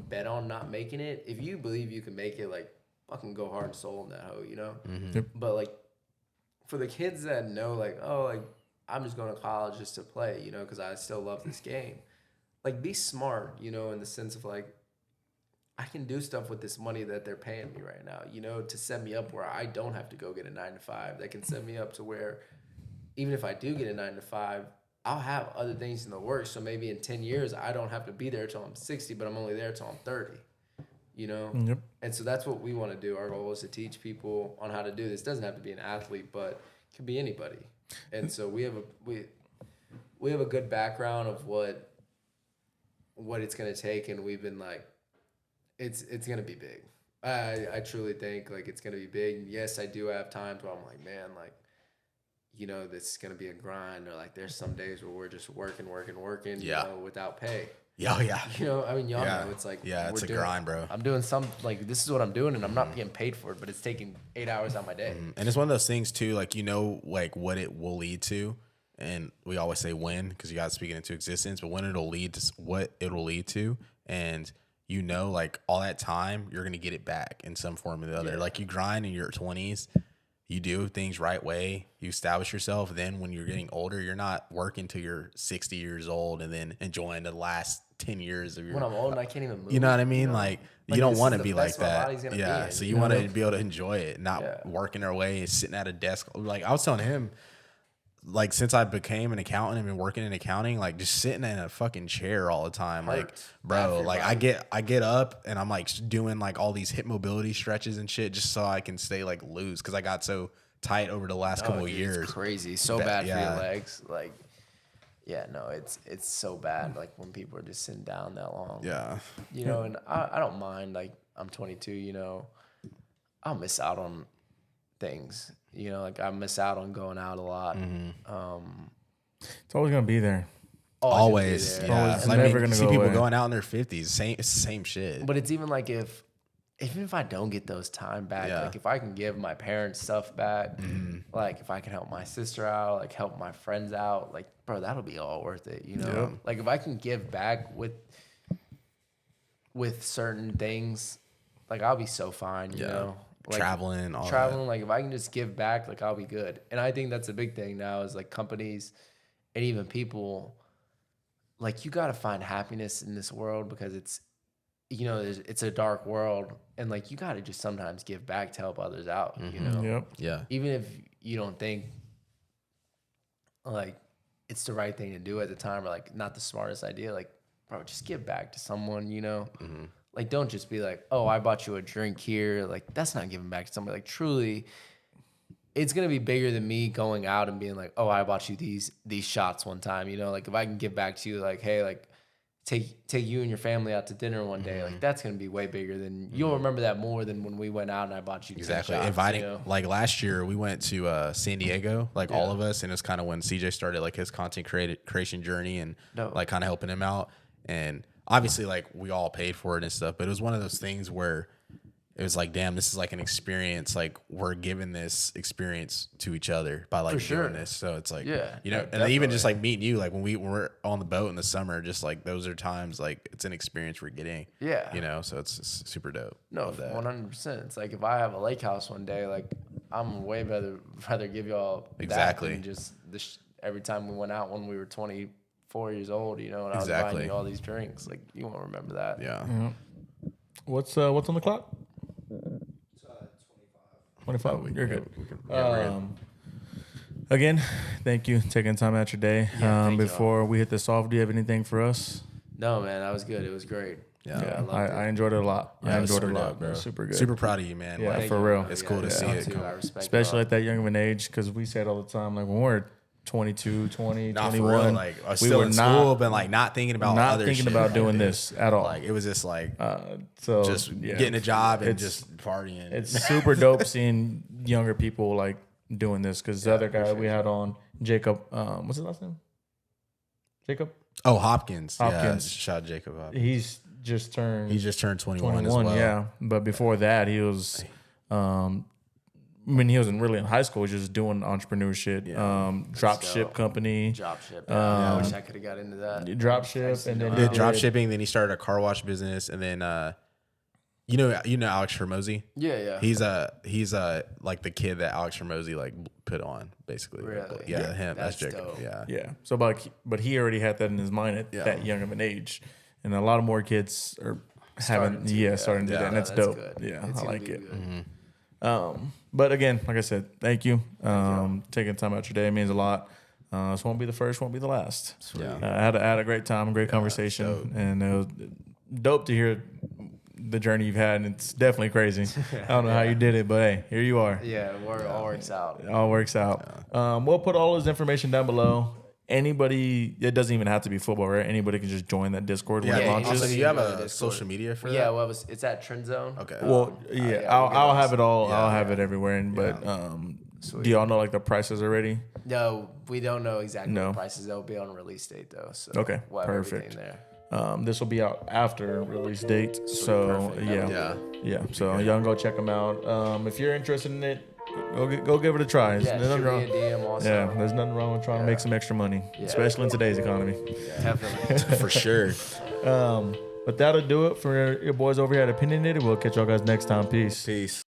C: bet on not making it. If you believe you can make it, like fucking go hard and soul in that hoe, you know?
B: Yep.
C: But like for the kids that know like, oh, like I'm just going to college just to play, you know, because I still love this game. Like be smart, you know, in the sense of like, I can do stuff with this money that they're paying me right now, you know, to set me up where I don't have to go get a 9-to-5. That can set me up to where even if I do get a 9-to-5, I'll have other things in the works. So maybe in 10 years, I don't have to be there till I'm 60, but I'm only there till I'm 30, you know?
B: Yep.
C: And so that's what we want to do. Our goal is to teach people on how to do this. It doesn't have to be an athlete, but it can be anybody. And so we have a good background of what it's going to take. And we've been like, it's going to be big. I truly think like it's going to be big. And yes, I do have times where I'm like, man, like, you know, this is going to be a grind, or like there's some days where we're just working, you know, without pay.
A: Yeah.
C: You know, I mean, y'all know it's like,
A: it's a grind, bro.
C: I'm doing some, like, this is what I'm doing and I'm not getting paid for it, but it's taking 8 hours out of my day.
A: And it's one of those things too, like, you know, like what it will lead to. And we always say when, because you got to speak it into existence, but when it'll lead to what it'll lead to. And you know, like all that time, you're going to get it back in some form or the other.
C: Yeah.
A: Like you grind in your 20s, you do things right way, you establish yourself. Then when you're getting older, you're not working till you're 60 years old and then enjoying the last 10 years of your...
C: When I'm old and I can't even move.
A: You know what I mean?
C: You know?
A: Like you don't want to be like that.
C: Yeah.
A: So you want to be able to enjoy it, not working our way, sitting at a desk. Like I was telling him, like since I became an accountant and been working in accounting, like just sitting in a fucking chair all the time, like bro, like I get up and I'm like doing like all these hip mobility stretches and shit just so I can stay like loose, because I got so tight over the last couple of years.
C: It's crazy, so bad for your legs. Like, yeah, no, it's so bad. Like when people are just sitting down that long.
A: Yeah,
C: you know, and I don't mind. Like I'm 22, you know, I'll miss out on things. You know, like I miss out on going out a lot.
B: It's always gonna be there.
A: Always, yeah.
B: It's never gonna
A: see
B: go
A: people
B: away.
A: going out in their 50s, same shit.
C: But it's even like even if I don't get those time back, like if I can give my parents stuff back, like if I can help my sister out, like help my friends out, like bro, that'll be all worth it. You know, like if I can give back with certain things, like I'll be so fine. You know. Like, traveling, like if I can just give back, like I'll be good. And I think that's a big thing now is like companies and even people, like you got to find happiness in this world, because it's, you know, it's a dark world, and like you got to just sometimes give back to help others out, you know? Even if you don't think like it's the right thing to do at the time, or like not the smartest idea, like bro, just give back to someone, you know? Like, don't just be like, oh, I bought you a drink here. Like, that's not giving back to somebody. Like, truly, it's going to be bigger than me going out and being like, oh, I bought you these shots one time. You know, like, if I can give back to you, like, hey, like, take you and your family out to dinner one day. Like, that's going to be way bigger than, you'll remember that more than when we went out and I bought you 10 shots,
A: inviting,
C: you know?
A: like, last year, we went to San Diego, like, all of us. And it was kind of when CJ started, like, his content creation journey and, like, kind of helping him out. And obviously, like, we all paid for it and stuff, but it was one of those things where it was like, damn, this is like an experience. Like, we're giving this experience to each other by like doing this. So it's like, you know, and even just like meeting you, like when we're on the boat in the summer, just like those are times like it's an experience we're getting. You know, so it's super dope.
C: No, 100%. It's like if I have a lake house one day, like I'm way rather give y'all that than just every time we went out when we were 24 years old, you know, and I was buying you all these drinks. Like, you won't remember that.
B: What's on the clock? 25. You're good.
A: we're good.
B: Again, thank you taking time out your day.
C: thank
B: Before we hit this off, do you have anything for us?
C: No, man, that was good. It was great.
B: Yeah,
C: I loved it.
B: I enjoyed it a lot.
A: Yeah,
B: I
A: it was
B: enjoyed it a
A: super
B: lot,
A: dope,
B: bro.
A: bro.
B: Super good.
A: Super proud of you, man.
B: Yeah,
A: Like,
B: for real.
A: It's cool to see
C: me
A: it.
C: too. I respect it
B: Especially
C: all.
B: at that young of an age, because we say it all the time, like when we're 22, 20,
A: Not for
B: 21,
A: real. Like I was
B: we
A: still
B: were
A: in
B: not
A: school, but like not thinking about
B: not
A: other
B: thinking
A: shit,
B: about
A: like,
B: doing this at all.
A: Like it was just like
B: So
A: just
B: yeah.
A: getting a job and
B: It's-
A: just partying.
B: It's super dope seeing younger people like doing this, because the other guy we had on, Jacob, what's his last name? Jacob?
A: Oh, Hopkins. Yeah,
B: Hopkins.
A: shout out Jacob Hopkins.
B: He just turned
A: 21 as well.
B: yeah. But before that, he was, when he wasn't really in high school, he was just doing entrepreneurship, drop ship company,
C: Drop ship. I wish I could have got into that.
B: drop ship, and then
A: He did drop shipping, then he started a car wash business, and then you know Alex Hormozy?
C: Yeah.
A: He's like the kid that Alex Hormozy like put on, basically.
C: Really?
A: Yeah, him. That's
C: That's
A: Jacob.
C: dope.
A: Yeah.
B: Yeah. So, but he already had that in his mind at that young of an age, and a lot of more kids are starting to do that, and that's dope.
C: Good.
B: Yeah,
C: It's
B: I
C: gonna
B: like
C: be
B: it.
C: good.
B: But again, like I said, thank you. Taking time out your day means a lot. This won't be the first, won't be the last.
A: Yeah.
B: I had a great time, great conversation, and it was dope to hear the journey you've had, and it's definitely crazy. I don't know how you did it, but hey, here you are.
C: Yeah, it all works out.
B: It all works out. We'll put all his information down below. Anybody, it doesn't even have to be football, right? Anybody can just join that Discord when it
A: Yeah.
B: launches.
A: Also, do you have a
C: Discord.
A: social media for that?
C: Yeah, well, it's at Trend Zone.
A: Okay.
B: Well, I'll have it all. I'll have it everywhere. But do y'all know like the prices already?
C: No, we don't know exactly
B: No.
C: the prices. They'll be on release date though. So
B: Okay,
C: we'll have
B: perfect.
C: everything there.
B: This will be out after release date. So
C: perfect.
B: yeah. So y'all can go check them out. If you're interested in it, go give it a try.
C: Yeah,
B: There's nothing
C: shoot
B: wrong.
C: me a DM also.
B: Yeah, there's nothing wrong with trying to make some extra money, especially in today's economy.
C: Definitely.
A: For sure.
B: But that'll do it for your boys over here at Opinionated. We'll catch y'all guys next time. Peace.
A: Peace.